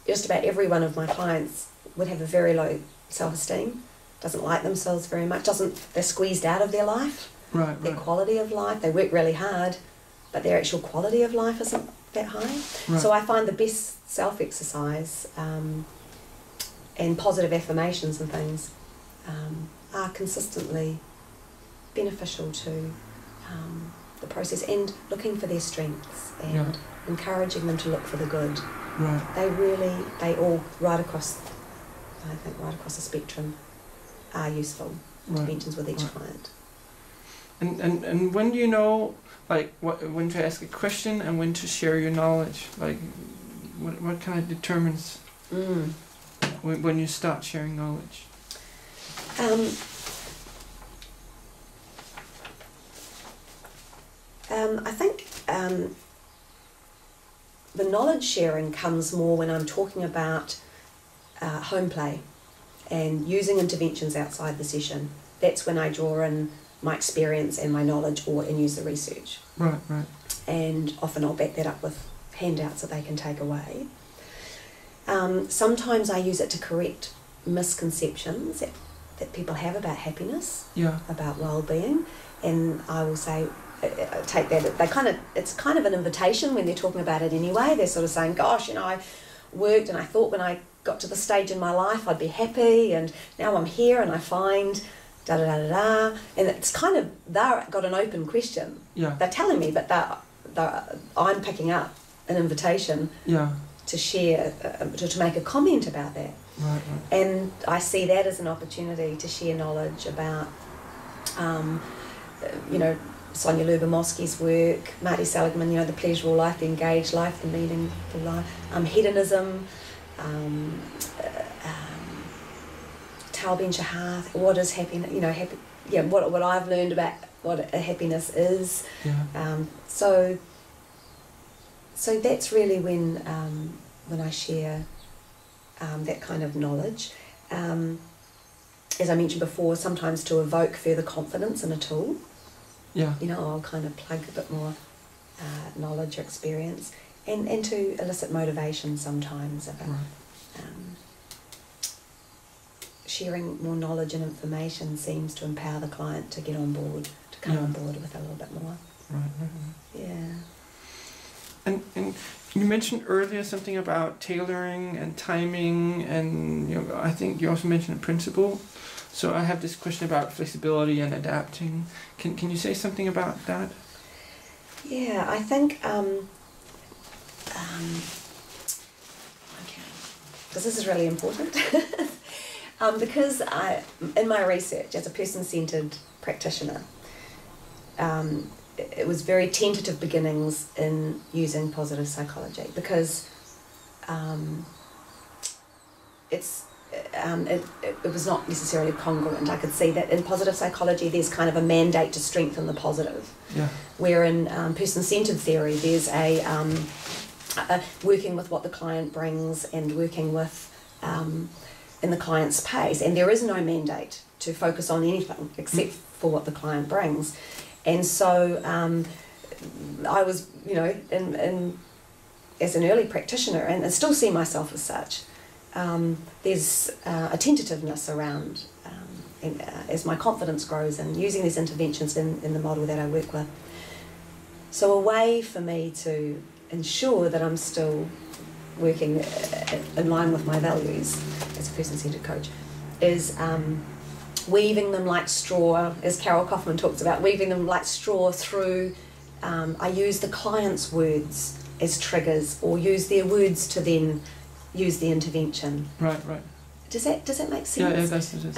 just about every one of my clients would have a very low self-esteem, doesn't like themselves very much, they're squeezed out of their life, their quality of life. They work really hard, but their actual quality of life isn't that high. So I find the best self-exercise and positive affirmations and things are consistently beneficial to the process, and looking for their strengths and encouraging them to look for the good. They all right across the spectrum are useful interventions with each client. And when do you know, like, when to ask a question and when to share your knowledge? Like, what kind of determines when you start sharing knowledge? I think the knowledge sharing comes more when I'm talking about home play and using interventions outside the session. That's when I draw in my experience and my knowledge, and use the research. Right. And often I'll back that up with handouts that they can take away. Sometimes I use it to correct misconceptions that people have about happiness, about well-being, and I will say, take that. It's kind of an invitation when they're talking about it anyway. They're sort of saying, "Gosh, I worked and I thought when I got to the stage in my life I'd be happy, and now I'm here and I find da da da da da." And it's kind of, they've got an open question. They're telling me, but I'm picking up an invitation to share, to make a comment about that. Right. And I see that as an opportunity to share knowledge about, Sonia Lubomirski's work, Marty Seligman, the pleasurable life, the engaged life, the meaningful life, hedonism, Tal Ben-Shahar, what is happiness, what I've learned about what a happiness is. So that's really when I share that kind of knowledge. As I mentioned before, sometimes to evoke further confidence in a tool. I'll kind of plug a bit more knowledge or experience, and to elicit motivation sometimes about sharing more knowledge and information seems to empower the client to get on board, to come on board with a little bit more. Yeah. And you mentioned earlier something about tailoring and timing, and I think you also mentioned a principle. So I have this question about flexibility and adapting. Can you say something about that? Yeah, I think okay, because this is really important. Because in my research as a person-centered practitioner, it was very tentative beginnings in using positive psychology, because it was not necessarily congruent. I could see that in positive psychology there's kind of a mandate to strengthen the positive, where in person-centered theory there's a working with what the client brings and working with in the client's pace, and there is no mandate to focus on anything except for what the client brings. And so I was, in as an early practitioner, and I still see myself as such, there's a tentativeness around, as my confidence grows and using these interventions in the model that I work with. So a way for me to ensure that I'm still working in line with my values as a person-centered coach is weaving them like straw, as Carol Kaufman talks about, weaving them like straw through. I use the client's words as triggers, or use their words to then use the intervention. Right. Does that make sense? Yeah, that's it.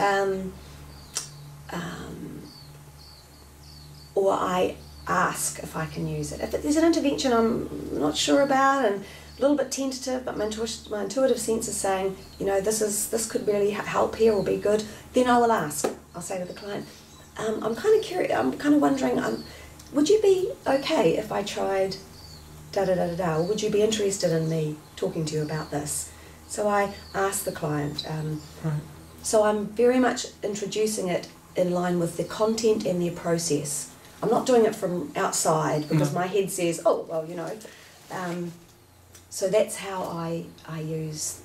Or I ask if I can use it. If there's an intervention I'm not sure about and a little bit tentative, but my intuitive sense is saying, this could really help here or be good, then I will ask. I'll say to the client, I'm kind of curious, I'm kind of wondering, would you be okay if I tried da-da-da-da-da, or would you be interested in me talking to you about this? So I ask the client. Right. So I'm very much introducing it in line with the content and the process. I'm not doing it from outside because my head says, oh, well, so that's how I use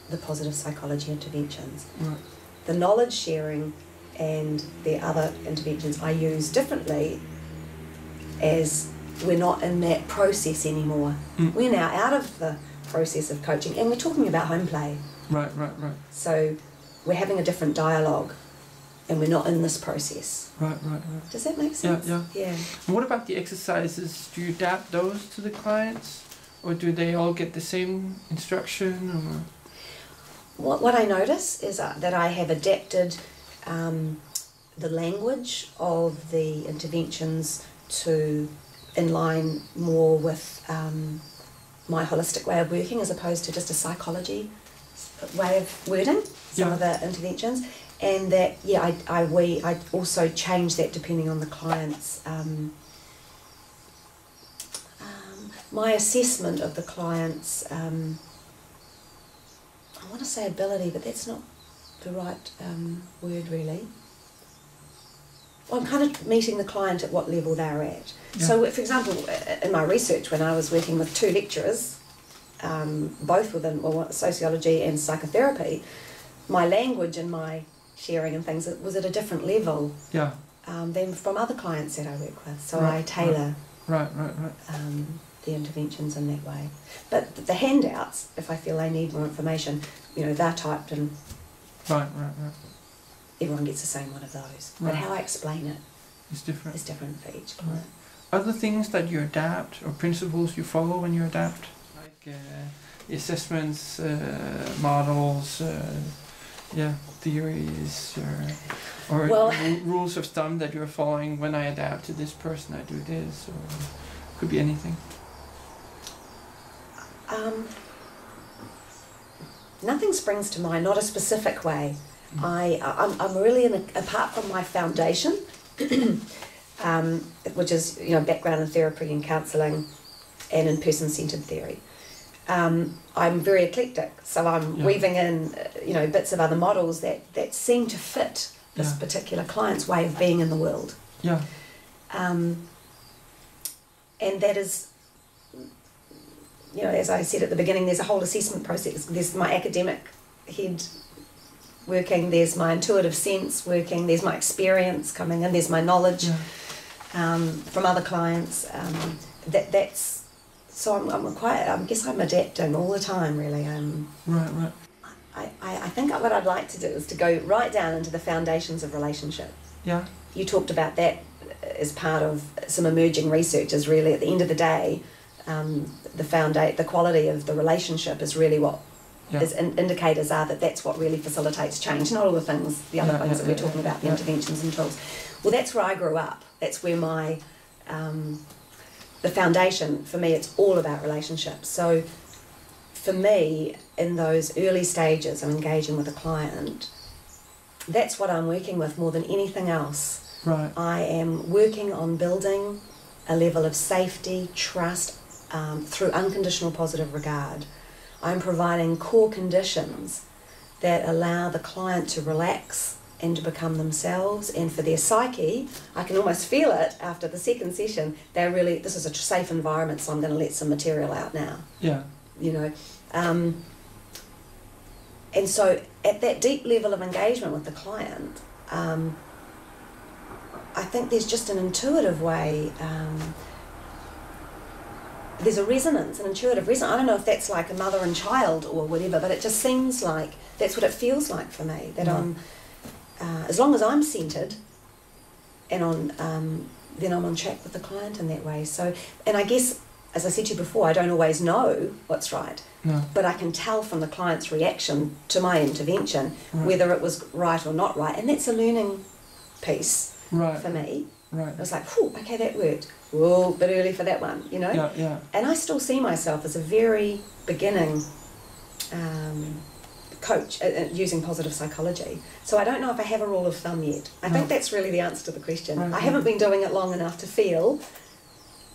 the positive psychology interventions. Right. The knowledge sharing and the other interventions I use differently, as we're not in that process anymore. We're now out of the process of coaching and we're talking about home play. Right. So we're having a different dialogue and we're not in this process. Right. Does that make sense? Yeah. And what about the exercises? Do you adapt those to the clients, or do they all get the same instruction? Or? What I notice is that I have adapted the language of the interventions to in line more with my holistic way of working, as opposed to just a psychology way of wording some of the interventions. And that, I also change that depending on the client's, my assessment of the client's, I want to say ability, but that's not the right word really. Well, I'm kind of meeting the client at what level they're at. Yeah. So, for example, in my research, when I was working with 2 lecturers, both within sociology and psychotherapy, my language and my sharing and things was at a different level than from other clients that I work with. So I tailor the interventions in that way. But the handouts, if I feel they need more information, they're typed and everyone gets the same one of those. Right. But how I explain it is different for each client. Right. Other things that you adapt, or principles you follow when you adapt, like the assessments, models, theories, or rules of thumb that you're following. When I adapt to this person, I do this, or could be anything. Nothing springs to mind, not a specific way. I'm really apart from my foundation, which is background in therapy and counselling, and in person-centered theory. I'm very eclectic, so I'm weaving in bits of other models that seem to fit this particular client's way of being in the world. And that is, as I said at the beginning, there's a whole assessment process. There's my academic head working, there's my intuitive sense working, there's my experience coming in, there's my knowledge from other clients. That's so I guess I'm adapting all the time, really. Right. I think what I'd like to do is to go right down into the foundations of relationship. Yeah. You talked about that as part of some emerging research. Is really at the end of the day, the quality of the relationship is really what is indicators are that's what really facilitates change, not all the things, the other things that we're talking about, the interventions and tools. Well, that's where I grew up. That's where my the foundation for me. It's all about relationships. So for me, in those early stages of engaging with a client, that's what I'm working with more than anything else. Right. I am working on building a level of safety, trust, through unconditional positive regard. I'm providing core conditions that allow the client to relax and to become themselves, and for their psyche, I can almost feel it after the second session, this is a safe environment, so I'm going to let some material out now. Yeah. You know, and so at that deep level of engagement with the client, I think there's just an intuitive way, there's a resonance, an intuitive resonance. I don't know if that's like a mother and child or whatever, but it just seems like that's what it feels like for me, that I'm, as long as I'm centered and then I'm on track with the client in that way. So, and I guess, as I said to you before, I don't always know what's right, but I can tell from the client's reaction to my intervention whether it was right or not right, and that's a learning piece for me. Right. I was like, whew, okay, that worked. Whoa, bit early for that one, you know? Yeah, yeah. And I still see myself as a very beginning coach using positive psychology. So I don't know if I have a rule of thumb yet. I think that's really the answer to the question. Right, I haven't been doing it long enough to feel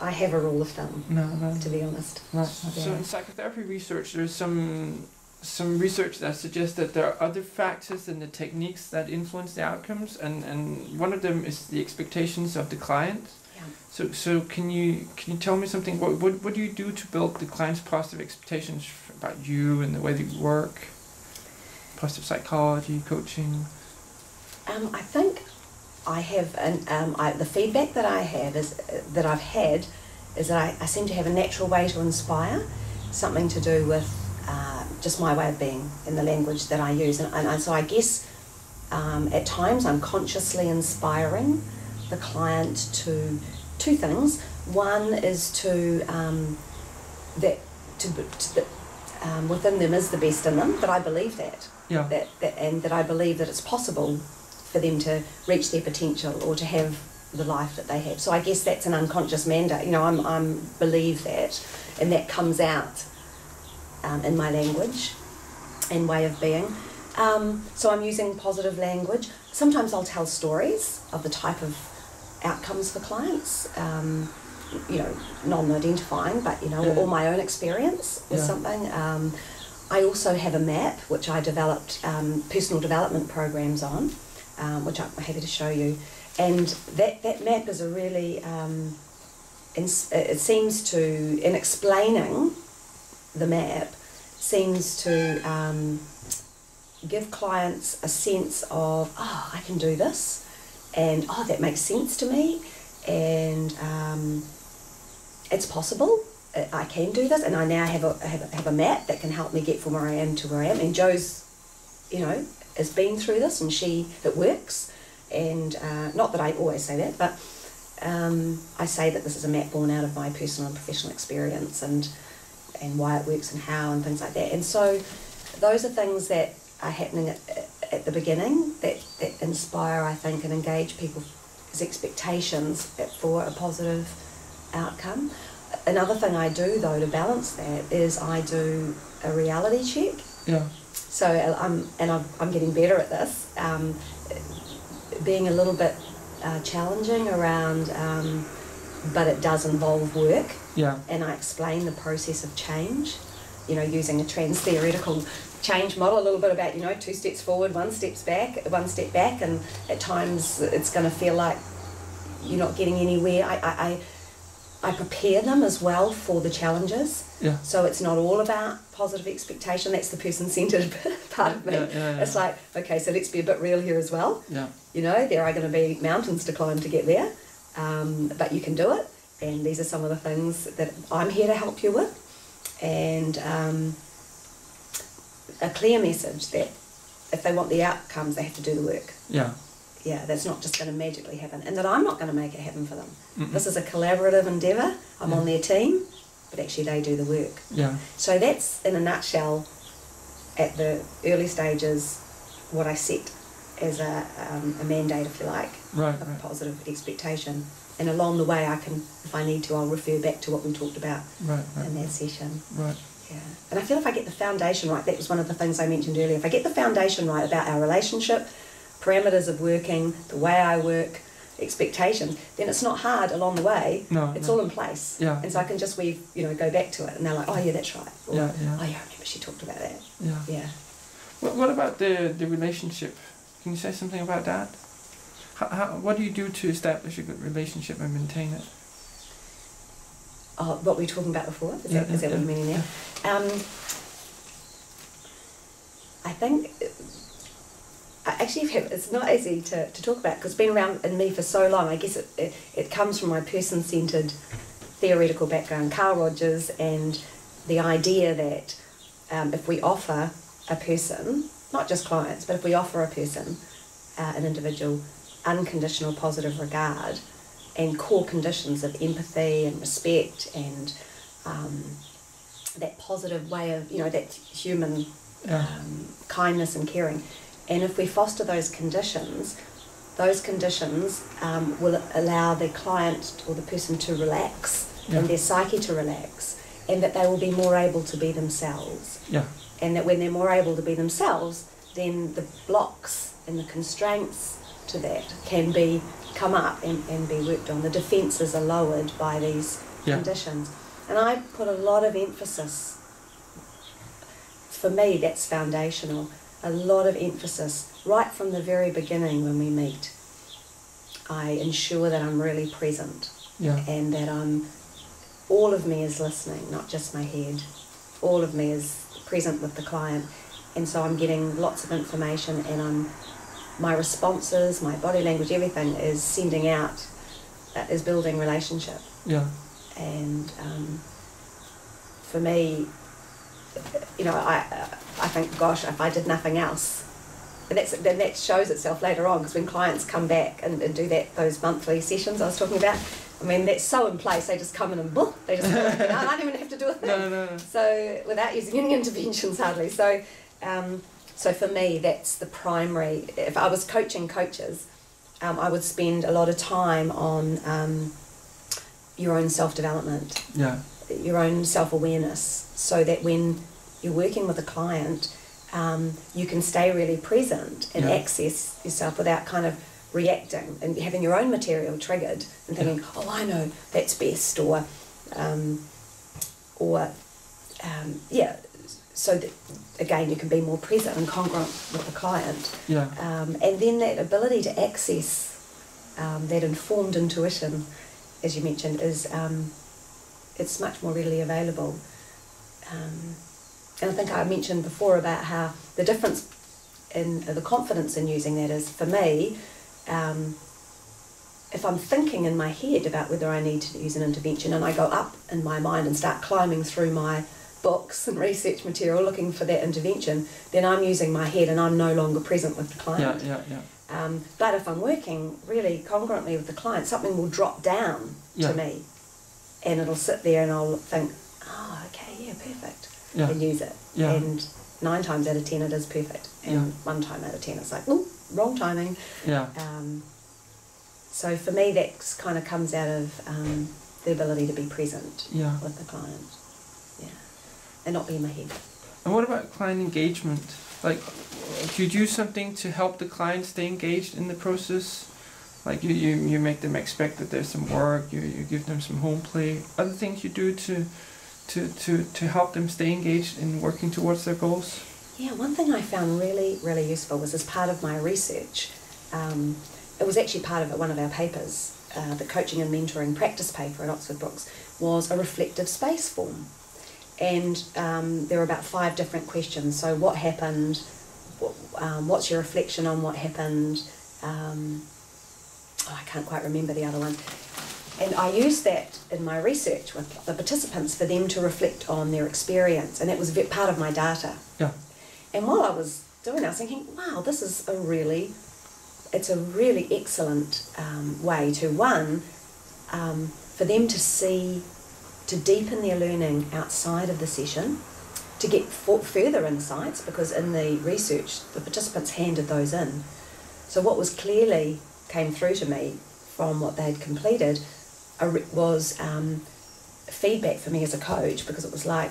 I have a rule of thumb, No. to be honest. Right. Yeah. So in psychotherapy research, there's some research that suggests that there are other factors in the techniques that influence the outcomes, and one of them is the expectations of the client. Yeah. So can you tell me something? What do you do to build the client's positive expectations about you and the way that you work? Positive psychology, coaching. I think I have, the feedback that I have is that I've had is that I seem to have a natural way to inspire, something to do with just my way of being in the language that I use, and so I guess at times I'm consciously inspiring the client to two things. One is within them is the best in them, that I believe that. Yeah. And that I believe that it's possible for them to reach their potential or to have the life that they have. So I guess that's an unconscious mandate. You know, I believe that, and that comes out in my language and way of being. So I'm using positive language. Sometimes I'll tell stories of the type of outcomes for clients, you know, non-identifying, but, you know, or my own experience with something. I also have a map which I developed personal development programs on, which I'm happy to show you. And that map is a really, it seems to, in explaining the map, seems to give clients a sense of, oh, I can do this, and oh, that makes sense to me, and it's possible. I can do this, and I now have a map that can help me get from where I am to where I am. And Jo's, you know, has been through this, and it works. And not that I always say that, but I say that this is a map born out of my personal and professional experience, and why it works and how and things like that. And so those are things that are happening at the beginning that inspire, I think, and engage people's expectations for a positive outcome. Another thing I do, though, to balance that is I do a reality check. Yeah. So I'm getting better at this, being a little bit challenging around, but it does involve work. Yeah. And I explain the process of change, you know, using a trans-theoretical change model, a little bit about, you know, 2 steps forward, 1 step back, and at times it's going to feel like you're not getting anywhere. I prepare them as well for the challenges. Yeah. So it's not all about positive expectation. That's the person-centered part of me. Yeah. It's like, okay, so let's be a bit real here as well. Yeah. You know, there are going to be mountains to climb to get there, but you can do it. And these are some of the things that I'm here to help you with. And a clear message that if they want the outcomes, they have to do the work. Yeah. Yeah, that's not just going to magically happen, and that I'm not going to make it happen for them. This is a collaborative endeavour. I'm on their team, but actually they do the work. Yeah. So that's, in a nutshell, at the early stages, what I set as a mandate, if you like, of a positive expectation. And along the way, I can, if I need to, I'll refer back to what we talked about in that session. Right. Yeah. And I feel if I get the foundation right, that was one of the things I mentioned earlier, if I get the foundation right about our relationship, parameters of working, the way I work, expectations, then it's not hard along the way. It's all in place. Yeah. And so I can just go back to it, and they're like, oh yeah, that's right. Or, yeah. oh yeah, I remember she talked about that. Yeah. Yeah. What about the relationship? Can you say something about that? What do you do to establish a good relationship and maintain it? Oh, what were we talking about before? Is that what you're meaning there? Yeah. I think it's not easy to talk about because it's been around in me for so long. I guess it comes from my person-centred theoretical background, Carl Rogers, and the idea that if we offer a person, not just clients, but if we offer a person, an individual, unconditional positive regard and core conditions of empathy and respect and that positive way of, that human kindness and caring. And if we foster those conditions will allow the client or the person to relax and their psyche to relax, and that they will be more able to be themselves. Yeah. And that when they're more able to be themselves, then the blocks and the constraints to that can come up and be worked on. The defences are lowered by these conditions. And I put a lot of emphasis, for me that's foundational, a lot of emphasis right from the very beginning when we meet. I ensure that I'm really present and that all of me is listening, not just my head. All of me is present with the client, and so I'm getting lots of information, and my responses, my body language, everything is sending out, is building relationship. Yeah. And for me, I think, gosh, if I did nothing else, then that shows itself later on, because when clients come back and do those monthly sessions I was talking about, I mean, that's so in place, they just come in and boom, they just go, I don't even have to do a thing. No. So without using any interventions hardly. So for me, that's the primary. If I was coaching coaches, I would spend a lot of time on your own self-development, your own self-awareness, so that when you're working with a client, you can stay really present and access yourself without kind of reacting and having your own material triggered and thinking, oh, I know that's best, so that, again, you can be more present and congruent with the client. And then that ability to access that informed intuition, as you mentioned, is it's much more readily available. And I think I mentioned before about how the difference in the confidence in using that is, for me, if I'm thinking in my head about whether I need to use an intervention and I go up in my mind and start climbing through my books and research material looking for that intervention, then I'm using my head and I'm no longer present with the client. But if I'm working really congruently with the client, something will drop down to me, and it'll sit there and I'll think, oh, okay, perfect, and use it. And 9 times out of 10 it is perfect, and 1 time out of 10 it's like, oh, wrong timing. So for me, that kind of comes out of the ability to be present with the client, and not be in my head. And what about client engagement? Like, do you do something to help the client stay engaged in the process? Like you make them expect that there's some work, you give them some home play, other things you do to help them stay engaged in working towards their goals? Yeah, one thing I found really, really useful was, as part of my research, it was actually part of one of our papers, the Coaching and Mentoring Practice paper at Oxford Brookes, was a reflective space form. And there were about 5 different questions. So what happened, what's your reflection on what happened, I can't quite remember the other one. And I used that in my research with the participants for them to reflect on their experience, and that was part of my data. And while I was doing that, I was thinking, wow, this is it's a really excellent way to, for them to deepen their learning outside of the session, to get further insights, because in the research the participants handed those in. So what clearly came through to me from what they'd completed was feedback for me as a coach, because it was like,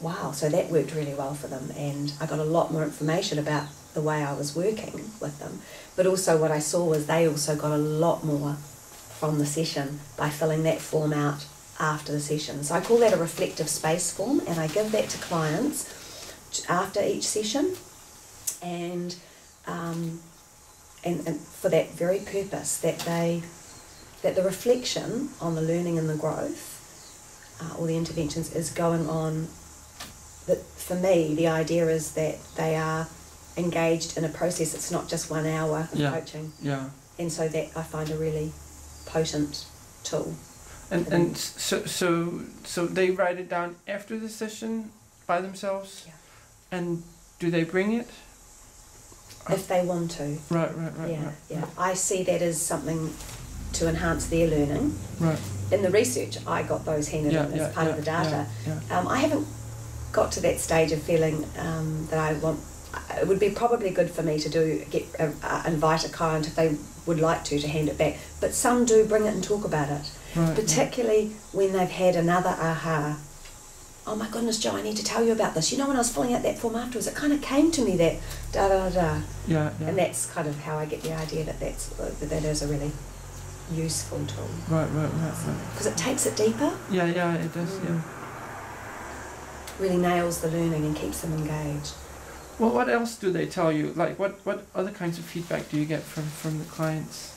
wow, so that worked really well for them, and I got a lot more information about the way I was working with them. But also what I saw was they also got a lot more from the session by filling that form out after the session. So I call that a reflective space form, and I give that to clients after each session, and for that very purpose, that the reflection on the learning and the growth or the interventions is going on. That for me, the idea is that they are engaged in a process. It's not just 1 hour of coaching. Yeah. And so that I find a really potent tool. And so they write it down after the session by themselves? Yeah. And do they bring it? If they want to. Right. Yeah. I see that as something to enhance their learning. Right. In the research, I got those handed in as part of the data. Yeah. I haven't got to that stage of feeling that I want. It would be probably good for me to invite a client if they would like to hand it back. But some do bring it and talk about it, particularly when they've had another aha. Oh my goodness, Jo, I need to tell you about this. You know, when I was filling out that form afterwards, it kind of came to me that da. Yeah. And that's kind of how I get the idea that that is a really useful tool. Right. Because it takes it deeper. Yeah, it does. Yeah. Really nails the learning and keeps them engaged. Well, what else do they tell you? Like, what other kinds of feedback do you get from the clients?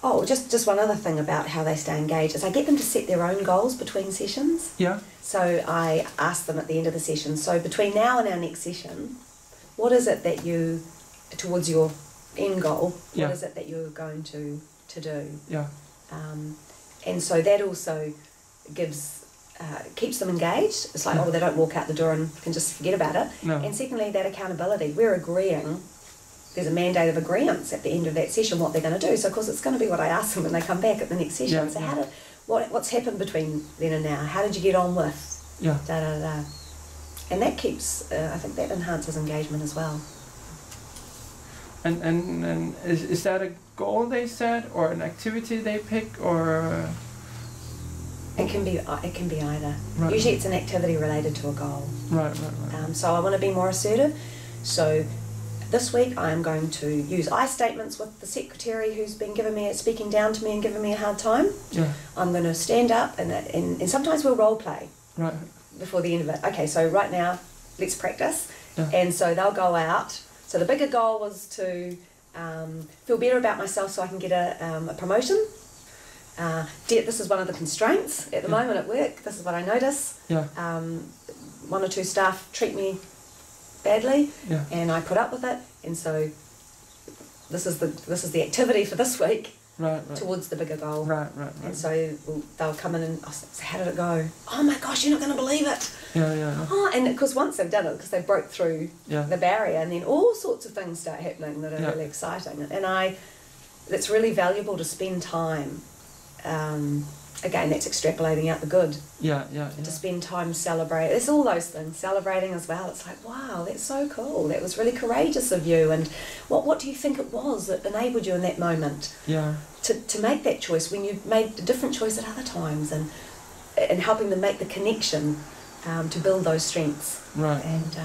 Oh, just one other thing about how they stay engaged is I get them to set their own goals between sessions. Yeah. So I ask them at the end of the session, so between now and our next session, what is it that you, towards your end goal, what is it that you're going to do? Yeah. And so that also keeps them engaged. It's like, they don't walk out the door and can just forget about it. No. And secondly, that accountability. We're agreeing. There's a mandate of agreeance at the end of that session what they're going to do. So of course it's going to be what I ask them when they come back at the next session. So what's happened between then and now? How did you get on with? Yeah. And that keeps. I think that enhances engagement as well. And is that a goal they set or an activity they pick or? It can be either. Right. Usually it's an activity related to a goal. Right. So I want to be more assertive. So this week I'm going to use I statements with the secretary who's been speaking down to me and giving me a hard time. Yeah. I'm going to stand up and sometimes we'll role play. Right. Before the end of it. Okay, so right now let's practice. Yeah. And so they'll go out. So the bigger goal was to feel better about myself so I can get a promotion. This is one of the constraints at the moment at work. This is what I notice. Yeah. 1 or 2 staff treat me badly, and I put up with it. And so this is the activity for this week. Right. Towards the bigger goal. Right. And so they'll come in and I'll say, how did it go? Oh my gosh, you're not going to believe it. Yeah. Oh, and because once they've done it, because they broke through the barrier, and then all sorts of things start happening that are really exciting. And it's really valuable to spend time. Again, that's extrapolating out the good. Yeah. To spend time celebrating. It's all those things, celebrating as well. It's like, wow, that's so cool. That was really courageous of you. And what do you think it was that enabled you in that moment? Yeah. To make that choice when you've made a different choice at other times, and helping them make the connection to build those strengths. Right. And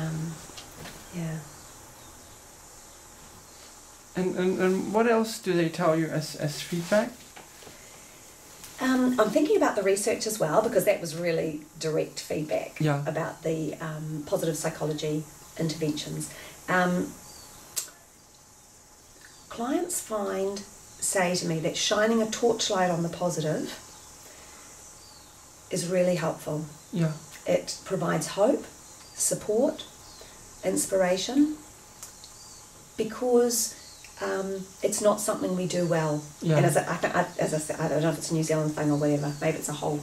And what else do they tell you as feedback? I'm thinking about the research as well, because that was really direct feedback about the positive psychology interventions. Clients say to me that shining a torchlight on the positive is really helpful. Yeah. It provides hope, support, inspiration, because it's not something we do well. Yeah. And as I said, I don't know if it's a New Zealand thing or whatever, maybe it's a whole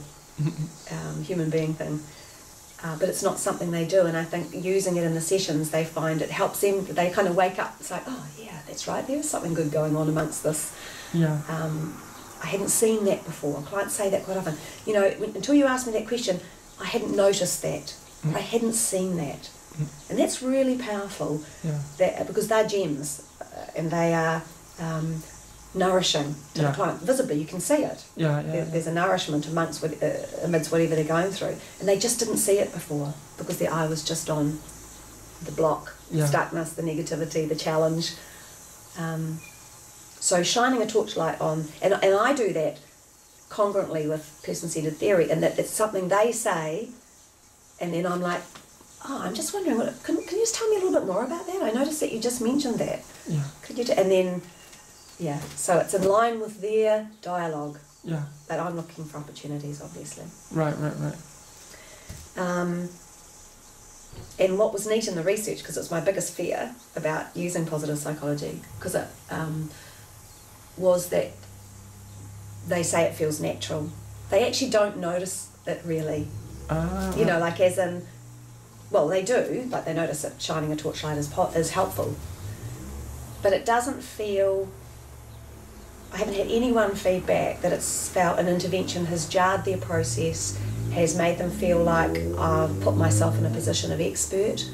human being thing, but it's not something they do. And I think using it in the sessions, they find it helps them, they kind of wake up, it's like, oh yeah, that's right, there is something good going on amongst this. Yeah. I hadn't seen that before. Clients say that quite often. You know, until you asked me that question, I hadn't noticed that. I hadn't seen that. And that's really powerful, because they're gems, and they are nourishing to the client. Visibly, you can see it. There's a nourishment amidst whatever they're going through. And they just didn't see it before because their eye was just on the block, stuckness, the negativity, the challenge. So shining a torchlight on, and I do that congruently with person-centered theory, and that it's something they say, and then I'm like, oh, I'm just wondering, can you just tell me a little bit more about that? I noticed that you just mentioned that. Yeah. Could you? And then, so it's in line with their dialogue. Yeah. That I'm looking for opportunities, obviously. Right. And what was neat in the research, because it was my biggest fear about using positive psychology, because it was that they say it feels natural. They actually don't notice it really. You know, like as in, well, they do, like they notice that shining a torchlight is helpful. But it doesn't feel, I haven't had anyone feedback that it's felt an intervention has jarred their process, has made them feel like I've put myself in a position of expert,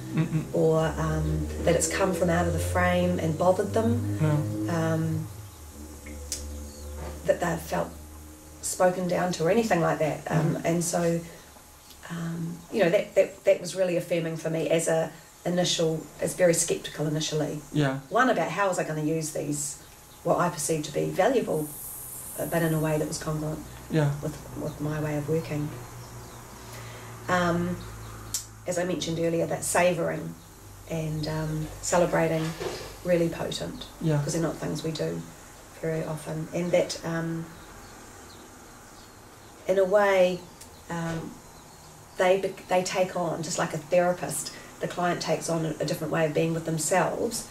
or that it's come from out of the frame and bothered them, that they've felt spoken down to or anything like that. And so, you know, that was really affirming for me as very sceptical initially. Yeah. One, about how was I going to use these, what I perceived to be valuable, but in a way that was congruent with my way of working. As I mentioned earlier, that savouring and celebrating, really potent, because they're not things we do very often, and that in a way they take on, just like a therapist, the client takes on a different way of being with themselves.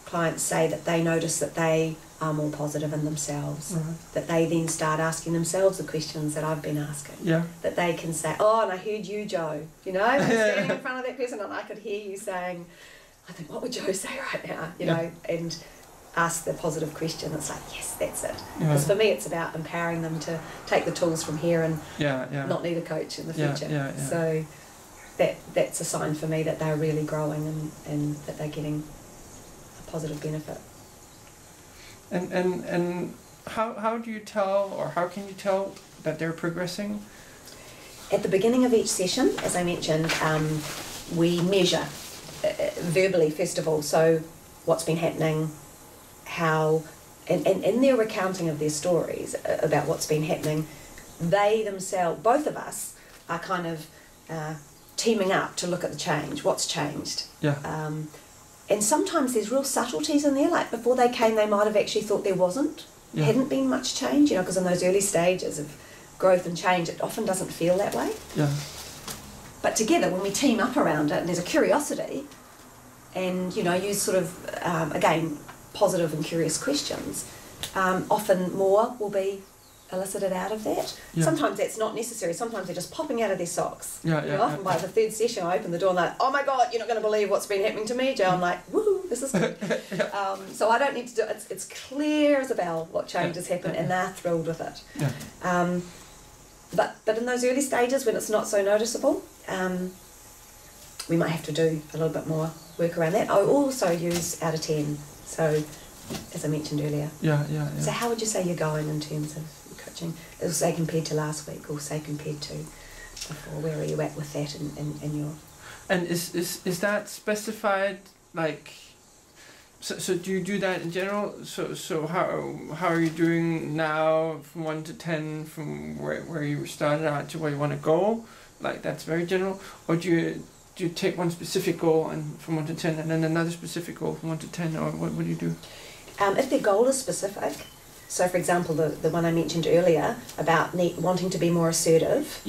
Clients say that they notice that they are more positive in themselves, that they then start asking themselves the questions that I've been asking, that they can say, oh, and I heard you, Joe, you know, I'm standing in front of that person and I could hear you saying, I think, what would Joe say right now, you know, and ask the positive question. It's like, yes, that's it. Because for me, it's about empowering them to take the tools from here and not need a coach in the future. So that's a sign for me that they're really growing and that they're getting a positive benefit. And how do you tell, or how can you tell that they're progressing? At the beginning of each session, as I mentioned, we measure verbally, first of all, so what's been happening, how, and in their recounting of their stories about what's been happening, they themselves, both of us, are kind of teaming up to look at the change, what's changed. And sometimes there's real subtleties in there, like before they came they might have actually thought there hadn't been much change, you know, because in those early stages of growth and change it often doesn't feel that way. But together, when we team up around it and there's a curiosity and, you know, use sort of, again, positive and curious questions, often more will be elicited out of that. Sometimes that's not necessary. Sometimes they're just popping out of their socks. Often by the third session I open the door and they're like, oh my God, you're not going to believe what's been happening to me, Joe. I'm like, woohoo, this is good. So I don't need to do it. It's clear as a bell what change has happened and they're thrilled with it. But in those early stages when it's not so noticeable, we might have to do a little bit more work around that. I also use out of 10. So, as I mentioned earlier. So how would you say you're going in terms of coaching? Say compared to last week, or say compared to before. Where are you at with that in your? And is that specified, like? So do you do that in general? So how are you doing now from 1 to 10, from where you started out to where you want to go? Like that's very general, or do you take one specific goal and from 1 to 10, and then another specific goal from 1 to 10, or what do you do? If their goal is specific, so for example, the one I mentioned earlier about wanting to be more assertive,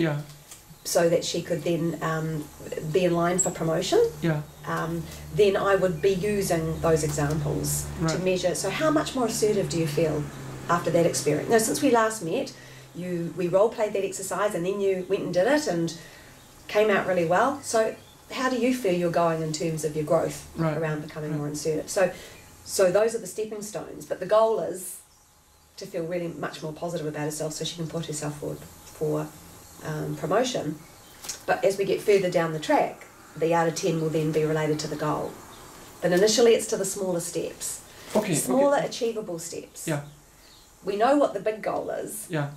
so that she could then be in line for promotion, then I would be using those examples to measure. So how much more assertive do you feel after that experience? Now, since we last met, we role-played that exercise and then you went and did it and came out really well. So how do you feel you're going in terms of your growth around becoming more assertive? So those are the stepping stones, but the goal is to feel really much more positive about herself so she can put herself forward for promotion. But as we get further down the track, the out of 10 will then be related to the goal. But initially it's to the smaller steps, smaller achievable steps. we know what the big goal is, Yeah.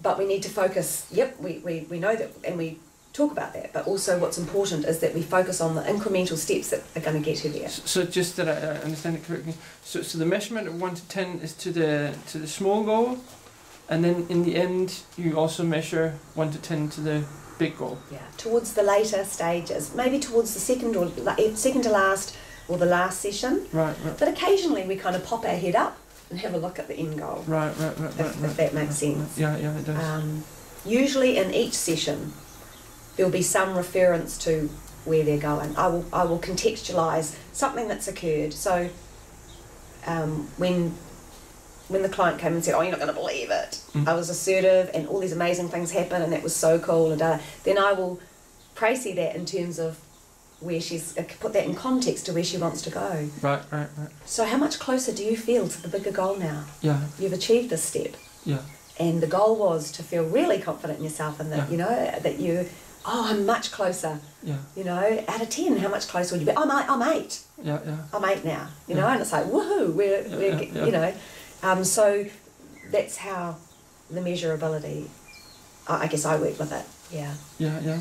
but we need to focus. Yep, we know that, and we talk about that. But also, what's important is that we focus on the incremental steps that are going to get you there. So just that I understand it correctly. So the measurement of 1 to 10 is to the small goal, and then in the end you also measure 1 to 10 to the big goal. Yeah, towards the later stages, maybe towards the second to last or the last session. Right. But occasionally we kind of pop our head up and have a look at the end goal. Right. If that makes sense. Yeah, it does. Usually in each session there'll be some reference to where they're going. I will contextualise something that's occurred. So when the client came and said, "Oh, you're not going to believe it. I was assertive and all these amazing things happened and that was so cool," and then I will précis that in terms of where she's put that in context to where she wants to go. Right. So how much closer do you feel to the bigger goal now? Yeah. You've achieved this step. Yeah. And the goal was to feel really confident in yourself and that, that you, I'm much closer. Yeah. Out of 10, how much closer would you be? I'm 8. Yeah. I'm 8 now, and it's like, woohoo, we're so that's how the measurability, I guess I work with it, yeah. Yeah.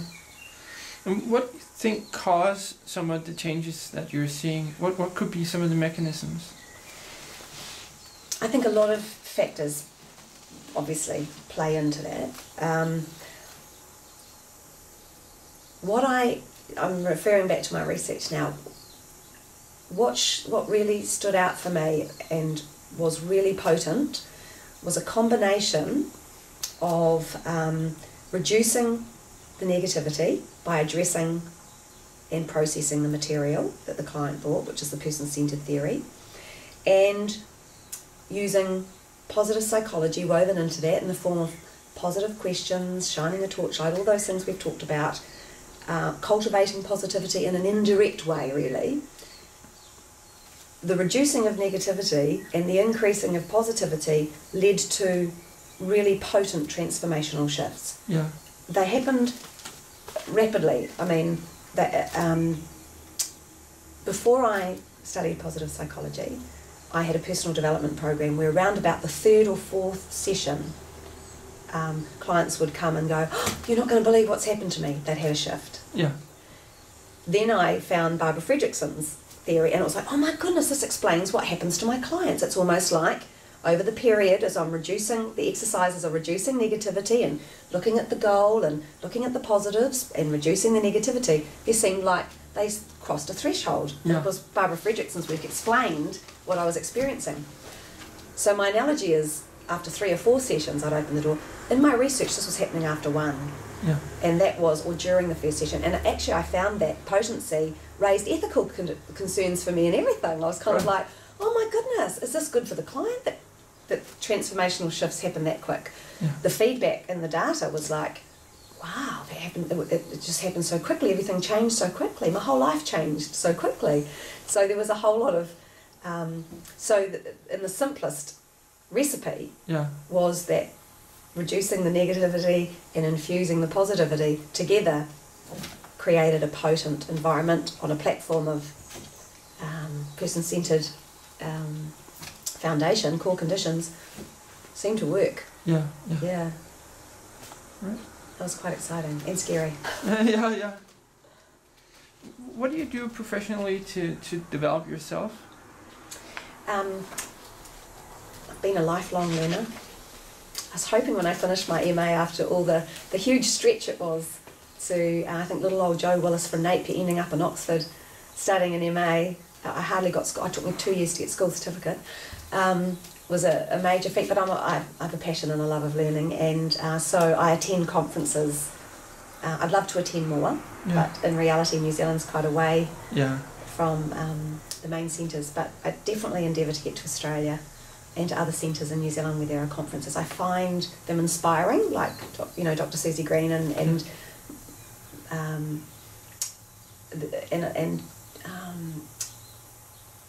And what do you think cause some of the changes that you're seeing? What could be some of the mechanisms? I think a lot of factors obviously play into that. I'm referring back to my research now. What really stood out for me and was really potent was a combination of reducing the negativity by addressing and processing the material that the client brought, which is the person-centered theory, and using positive psychology woven into that in the form of positive questions, shining a torchlight, all those things we've talked about, cultivating positivity in an indirect way, really. The reducing of negativity and the increasing of positivity led to really potent transformational shifts. Yeah. They happened rapidly. I mean, before I studied positive psychology, I had a personal development program where around about the 3rd or 4th session, clients would come and go, "Oh, you're not going to believe what's happened to me." They'd had a shift. Yeah. Then I found Barbara Fredrickson's theory and it was like, oh my goodness, this explains what happens to my clients. It's almost like over the period as I'm reducing, the exercises are reducing negativity and looking at the goal and looking at the positives and reducing the negativity, it seemed like they crossed a threshold. Yeah. Because Barbara Fredrickson's work explained what I was experiencing. So my analogy is, after 3 or 4 sessions, I'd open the door. In my research, this was happening after 1. Yeah. And that was, or during the first session. And actually I found that potency raised ethical concerns for me and everything. I was kind of like, oh my goodness, is this good for the client that transformational shifts happen that quick? Yeah. The feedback in the data was like, wow, that happened, it just happened so quickly, everything changed so quickly, my whole life changed so quickly. So there was a whole lot of, in the simplest recipe was that reducing the negativity and infusing the positivity together created a potent environment on a platform of person-centered foundation, core conditions, seemed to work. Yeah. Right. That was quite exciting and scary. Yeah. What do you do professionally to develop yourself? I've been a lifelong learner. I was hoping when I finished my MA after all the huge stretch it was to, I think little old Joe Willis from Napier ending up in Oxford studying an MA. I hardly got school, it took me 2 years to get school certificate. Was a major feat, but I have a passion and a love of learning, and so I attend conferences. I'd love to attend more, but in reality New Zealand's quite away from the main centres, but I definitely endeavour to get to Australia and to other centres in New Zealand where there are conferences. I find them inspiring, like Dr. Susie Green and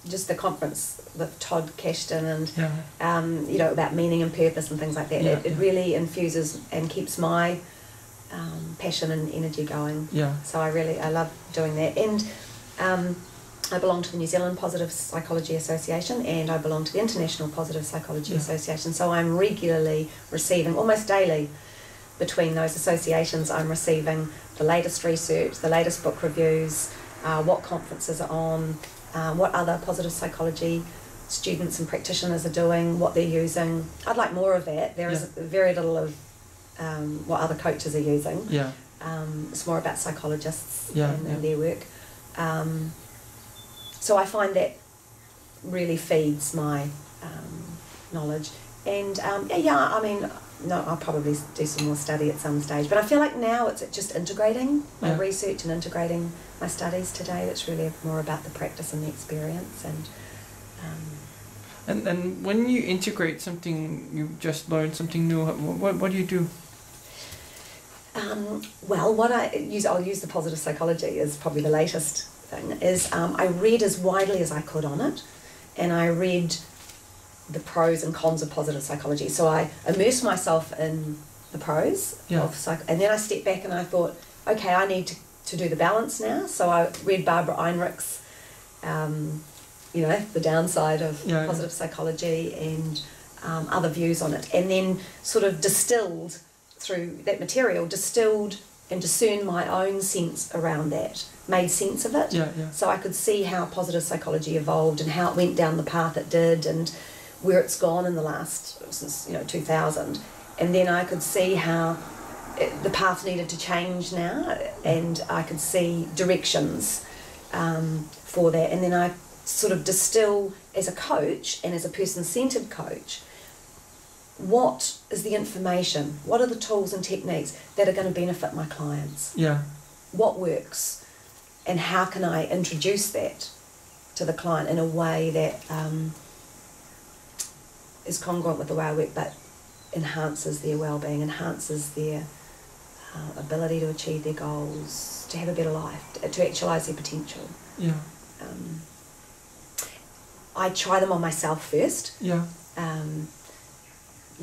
just the conference with Todd Cashton and about meaning and purpose and things like that. It really infuses and keeps my passion and energy going. So I love doing that. And I belong to the New Zealand Positive Psychology Association, and I belong to the International Positive Psychology Association. So I'm regularly receiving, almost daily, between those associations, I'm receiving the latest research, the latest book reviews, what conferences are on, what other positive psychology students and practitioners are doing, what they're using. I'd like more of that. There is very little of what other coaches are using. Yeah. It's more about psychologists Yeah, and their work. So I find that really feeds my knowledge. And I mean, no, I'll probably do some more study at some stage. But I feel like now it's just integrating my research and integrating my studies today. It's really more about the practice and the experience. And when you integrate something, you just learned something new, what do you do? Well, I'll use the positive psychology as probably the latest thing, is I read as widely as I could on it, and I read the pros and cons of positive psychology. So I immerse myself in the pros of and then I stepped back and I thought, okay, I need to do the balance now. So I read Barbara Einrich's, the downside of positive psychology and other views on it, and then sort of distilled through that material, and discerned my own sense around that, made sense of it. So I could see how positive psychology evolved and how it went down the path it did, and where it's gone in the last, since 2000, and then I could see how the path needed to change now, and I could see directions for that, and then I sort of distill as a coach and as a person-centered coach, what is the information, what are the tools and techniques that are going to benefit my clients, what works, and how can I introduce that to the client in a way that is congruent with the way I work, but enhances their well-being, enhances their ability to achieve their goals, to have a better life, to actualise their potential. I try them on myself first.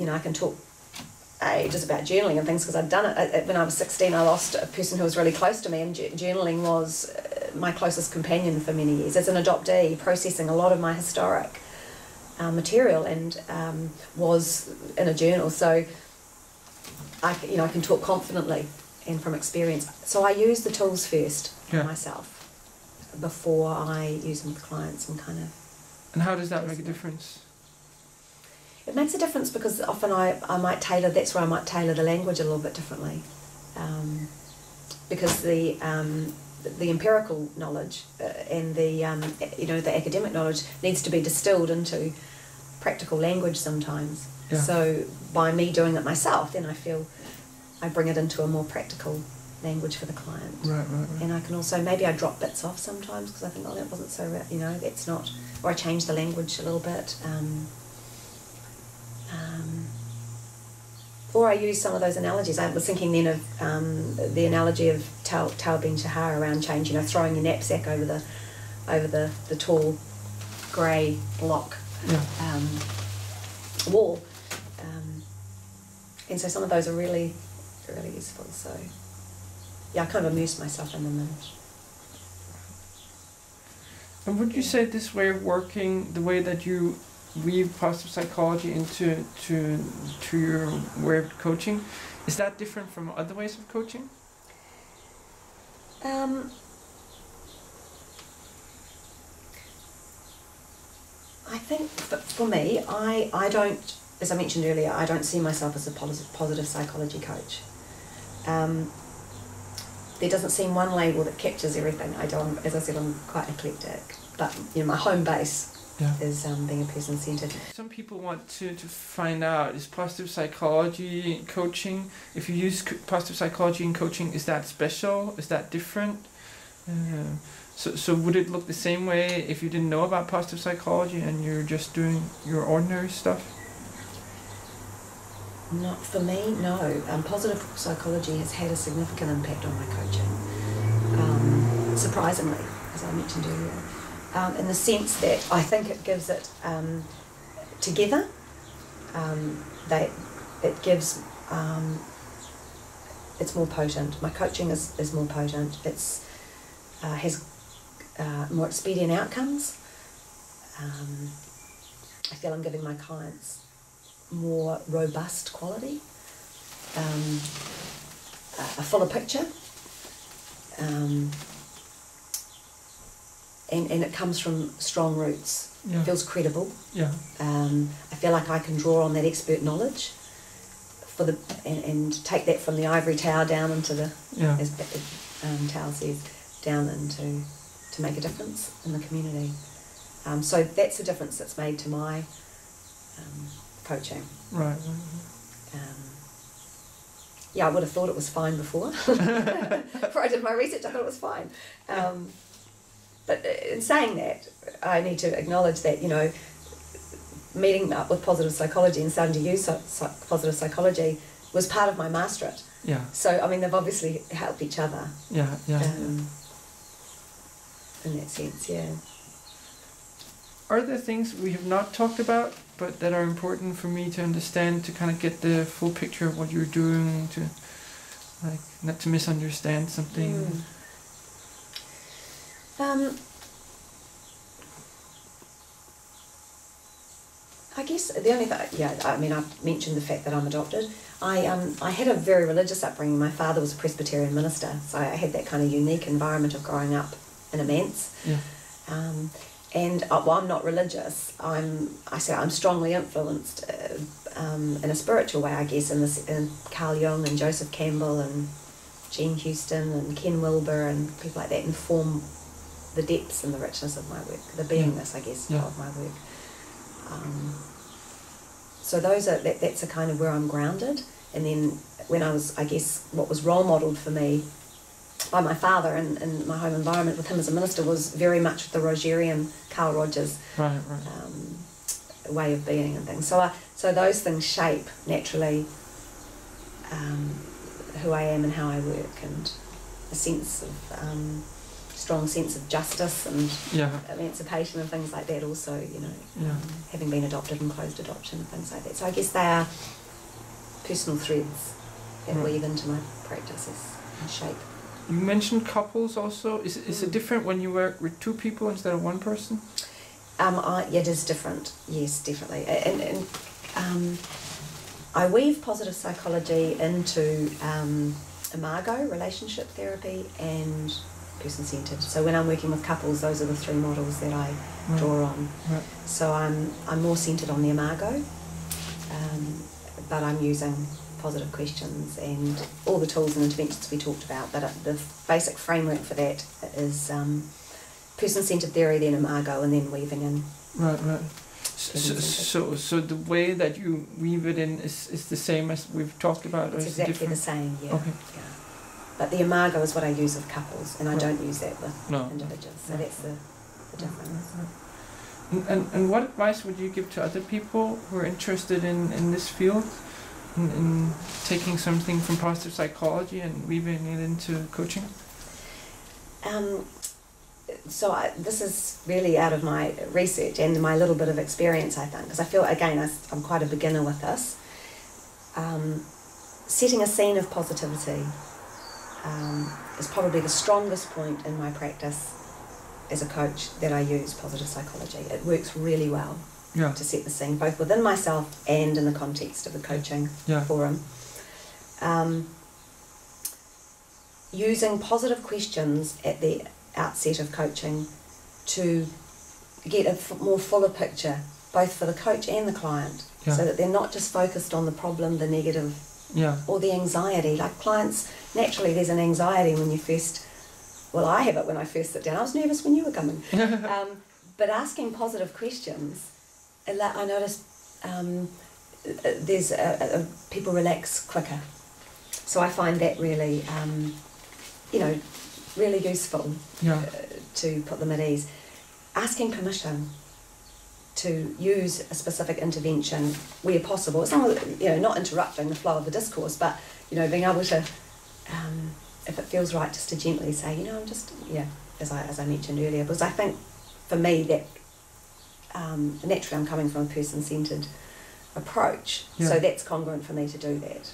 I can talk ages about journaling and things because I'd done it. When I was 16, I lost a person who was really close to me, and journaling was my closest companion for many years. As an adoptee, processing a lot of my historic material and was in a journal, so I can talk confidently and from experience. So I use the tools first for myself before I use them with clients and kind of. And how does that make a difference? It makes a difference because often I might tailor. That's where I might tailor the language a little bit differently, because the empirical knowledge and the academic knowledge needs to be distilled into practical language sometimes. So by me doing it myself, then I feel I bring it into a more practical language for the client. Right. And I can also, maybe I drop bits off sometimes because I think, that wasn't so, that's not, or I change the language a little bit. Or I use some of those analogies. I was thinking then of the analogy of Tal Ben Shahar around change, throwing your knapsack over the tall grey block wall. And so some of those are really, really useful. So I kind of immerse myself in them. And would you say this way of working, the way that you weave positive psychology into your way of coaching, is that different from other ways of coaching? I think for me, I don't, as I mentioned earlier, I don't see myself as a positive psychology coach. There doesn't seem one label that captures everything. As I said, I'm quite eclectic, but my home base is being a person-centered. Some people want to find out, is positive psychology coaching, if you use positive psychology in coaching, is that special? Is that different? So would it look the same way if you didn't know about positive psychology and you're just doing your ordinary stuff? Not for me, no. Positive psychology has had a significant impact on my coaching, surprisingly, as I mentioned earlier. In the sense that I think it gives it together. It's more potent. My coaching is more potent. It's has more expedient outcomes. I feel I'm giving my clients more robust quality, a fuller picture, and it comes from strong roots. Yeah. It feels credible. Yeah. I feel like I can draw on that expert knowledge and take that from the ivory tower down into the, as Tao says, down into to make a difference in the community. So that's the difference that's made to my coaching. Right. Yeah, I would have thought it was fine before. Before I did my research, I thought it was fine. But in saying that, I need to acknowledge that, you know, meeting up with positive psychology and starting to use positive psychology was part of my masterate. Yeah. So, I mean, they've obviously helped each other. Yeah, in that sense, yeah. Are there things we have not talked about, but that are important for me to understand, to kind of get the full picture of what you're doing, to, like, not to misunderstand something? I guess the only thing, I mean, I've mentioned the fact that I'm adopted. I had a very religious upbringing. My father was a Presbyterian minister, so I had that kind of unique environment of growing up in a manse. Yeah. And while I'm not religious, I'm strongly influenced in a spiritual way, I guess, in Carl Jung and Joseph Campbell and Jean Houston and Ken Wilber and people like that inform the depths and the richness of my work, the beingness, I guess, of my work. So that's a kind of where I'm grounded. And then when I was, I guess, what was role modelled for me by my father in my home environment with him as a minister was very much the Rogerian, Carl Rogers way of being and things. So those things shape naturally who I am and how I work, and a sense of strong sense of justice and emancipation and things like that also, you know, having been adopted and closed adoption and things like that. So I guess they are personal threads that weave into my practices and shape. You mentioned couples also. Is it different when you work with two people instead of one person? It is different, yes, definitely. And I weave positive psychology into imago, relationship therapy, and person-centered. So when I'm working with couples, those are the three models that I draw on. Right. So I'm more centered on the imago, but I'm using positive questions and all the tools and interventions we talked about. But the basic framework for that is person-centered theory, then imago, and then weaving in. Right. So the way that you weave it in is the same as we've talked about? It's exactly the same, yeah. Okay. Yeah. But the imago is what I use with couples, and I don't use that with individuals. So that's the difference. And what advice would you give to other people who are interested in this field, in taking something from positive psychology and weaving it into coaching? This is really out of my research and my little bit of experience, I think, because I feel, again, I'm quite a beginner with this. Setting a scene of positivity is probably the strongest point in my practice as a coach that I use positive psychology. It works really well to set the scene, both within myself and in the context of the coaching forum. Using positive questions at the outset of coaching to get a more fuller picture, both for the coach and the client, so that they're not just focused on the problem, the negative, or the anxiety. Like clients, naturally there's an anxiety when you first, well, I have it when I first sit down. I was nervous when you were coming. But asking positive questions, I notice there's people relax quicker. So I find that really, really useful to put them at ease. Asking permission to use a specific intervention where possible. It's not interrupting the flow of the discourse, but being able to, if it feels right, just to gently say, I'm just, as I mentioned earlier, because I think for me that naturally I'm coming from a person-centered approach, so that's congruent for me to do that.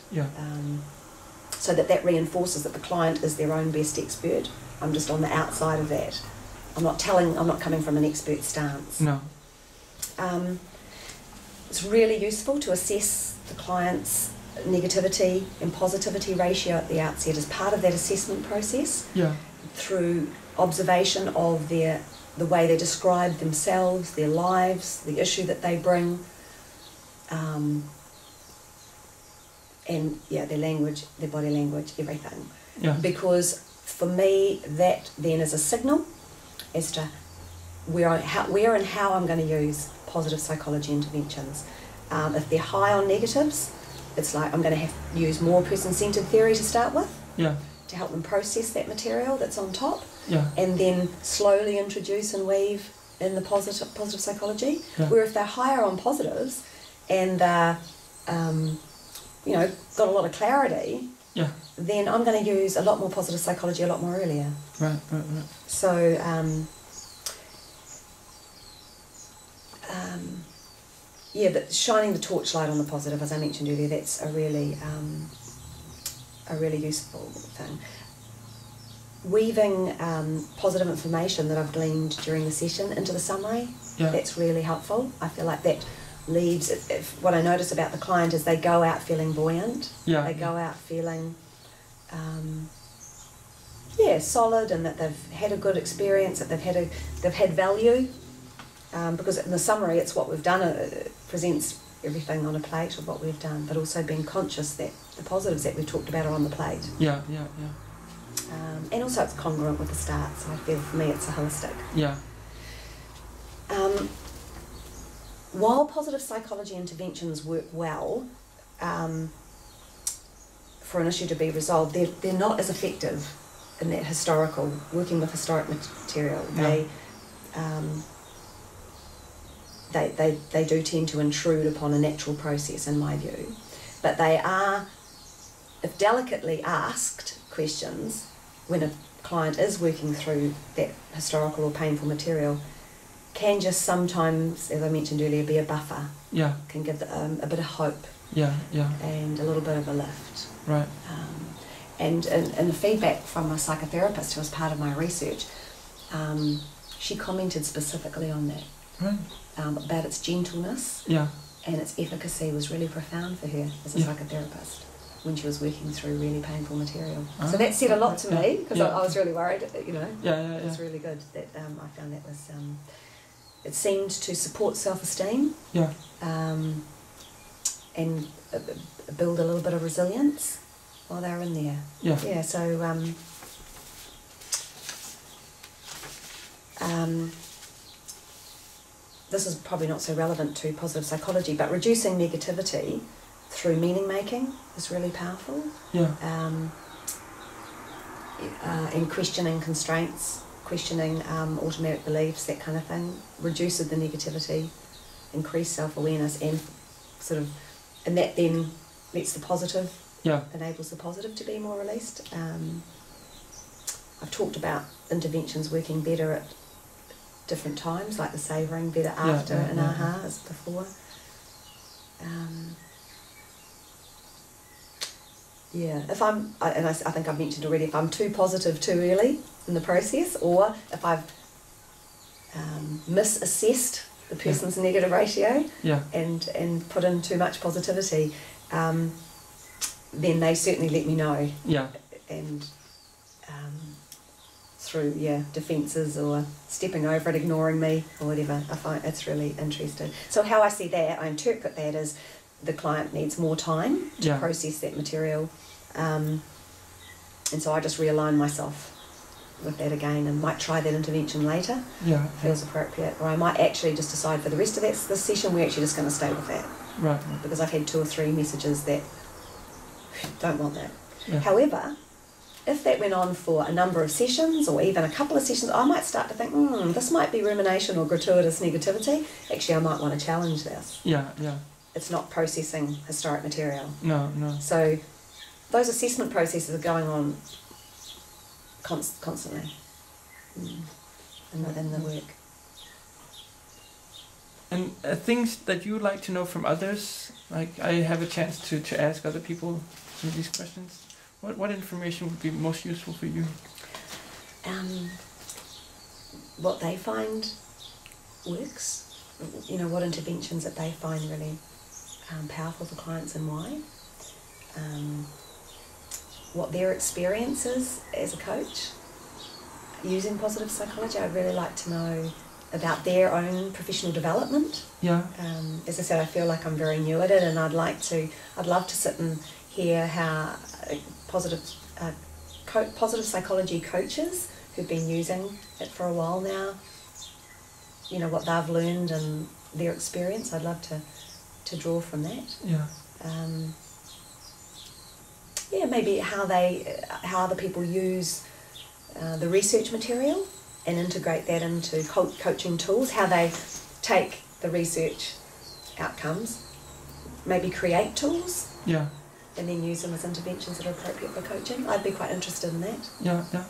So that reinforces that the client is their own best expert. I'm just on the outside of that, I'm not coming from an expert stance. No. It's really useful to assess the client's negativity and positivity ratio at the outset as part of that assessment process. Yeah. Through observation of the way they describe themselves, their lives, the issue that they bring, and their language, their body language, everything. Yeah. Because for me, that then is a signal as to where and how I'm going to use positive psychology interventions. If they're high on negatives, it's like I'm going to have to use more person-centered theory to start with. Yeah. To help them process that material that's on top. Yeah. And then slowly introduce and weave in the positive psychology. Yeah. Where if they're higher on positives and they're, got a lot of clarity, yeah, then I'm going to use a lot more positive psychology a lot more earlier. Right. So, but shining the torchlight on the positive, as I mentioned earlier, that's a really useful thing. Weaving positive information that I've gleaned during the session into the summary, that's really helpful. I feel like that leaves, if what I notice about the client is they go out feeling buoyant, they go out feeling solid, and that they've had a good experience, that they've had value, because in the summary it's what we've done, it presents everything on a plate of what we've done, but also being conscious that the positives that we've talked about are on the plate. Yeah. And also it's congruent with the start, so I feel for me it's a holistic. Yeah. While positive psychology interventions work well for an issue to be resolved, they're not as effective in that working with historic material. Yeah. They do tend to intrude upon a natural process, in my view. But they are, if delicately asked questions, when a client is working through that historical or painful material, can just sometimes, as I mentioned earlier, be a buffer. Yeah. Can give a bit of hope. Yeah. And a little bit of a lift. Right. And the feedback from a psychotherapist who was part of my research, she commented specifically on that. Right. About its gentleness. Yeah. And its efficacy was really profound for her as a psychotherapist when she was working through really painful material. So that said a lot to me, because I was really worried, It was really good that I found that was, it seemed to support self-esteem. Yeah. And build a little bit of resilience while they're in there. Yeah. Yeah, so this is probably not so relevant to positive psychology, but reducing negativity through meaning making is really powerful. Yeah. And questioning constraints, questioning automatic beliefs, that kind of thing, reduces the negativity, increase self-awareness, and and that then lets the positive, enables the positive to be more released. I've talked about interventions working better at different times, like the savouring better after and aha as before. I think I've mentioned already, if I'm too positive too early in the process, or if I've misassessed the person's negative ratio and put in too much positivity, then they certainly let me know. Yeah. And through defences or stepping over it, ignoring me or whatever, I find it's really interesting. So how I see that, I interpret that as the client needs more time to process that material, and so I just realign myself with that again and might try that intervention later. Yeah. Feels appropriate, or I might actually just decide for the rest of this session we're actually just going to stay with that. Right. Because I've had 2 or 3 messages that don't want that. Yeah. However, if that went on for a number of sessions or even a couple of sessions, I might start to think, this might be rumination or gratuitous negativity. Actually, I might want to challenge this. Yeah. It's not processing historic material. No. So those assessment processes are going on constantly in the work. And things that you would like to know from others, like I have a chance to ask other people some of these questions. What information would be most useful for you? what they find works, you know, what interventions that they find really powerful for clients and why. What their experience is as a coach using positive psychology. I'd really like to know about their own professional development. Yeah. As I said, I feel like I'm very new at it, and I'd love to sit and hear how positive psychology coaches who've been using it for a while now, you know, what they've learned and their experience. I'd love to draw from that. Yeah. Yeah, maybe how other people use the research material and integrate that into coaching tools, how they take the research outcomes, maybe create tools, Yeah. and then use them as interventions that are appropriate for coaching. I'd be quite interested in that. Yeah. Yeah.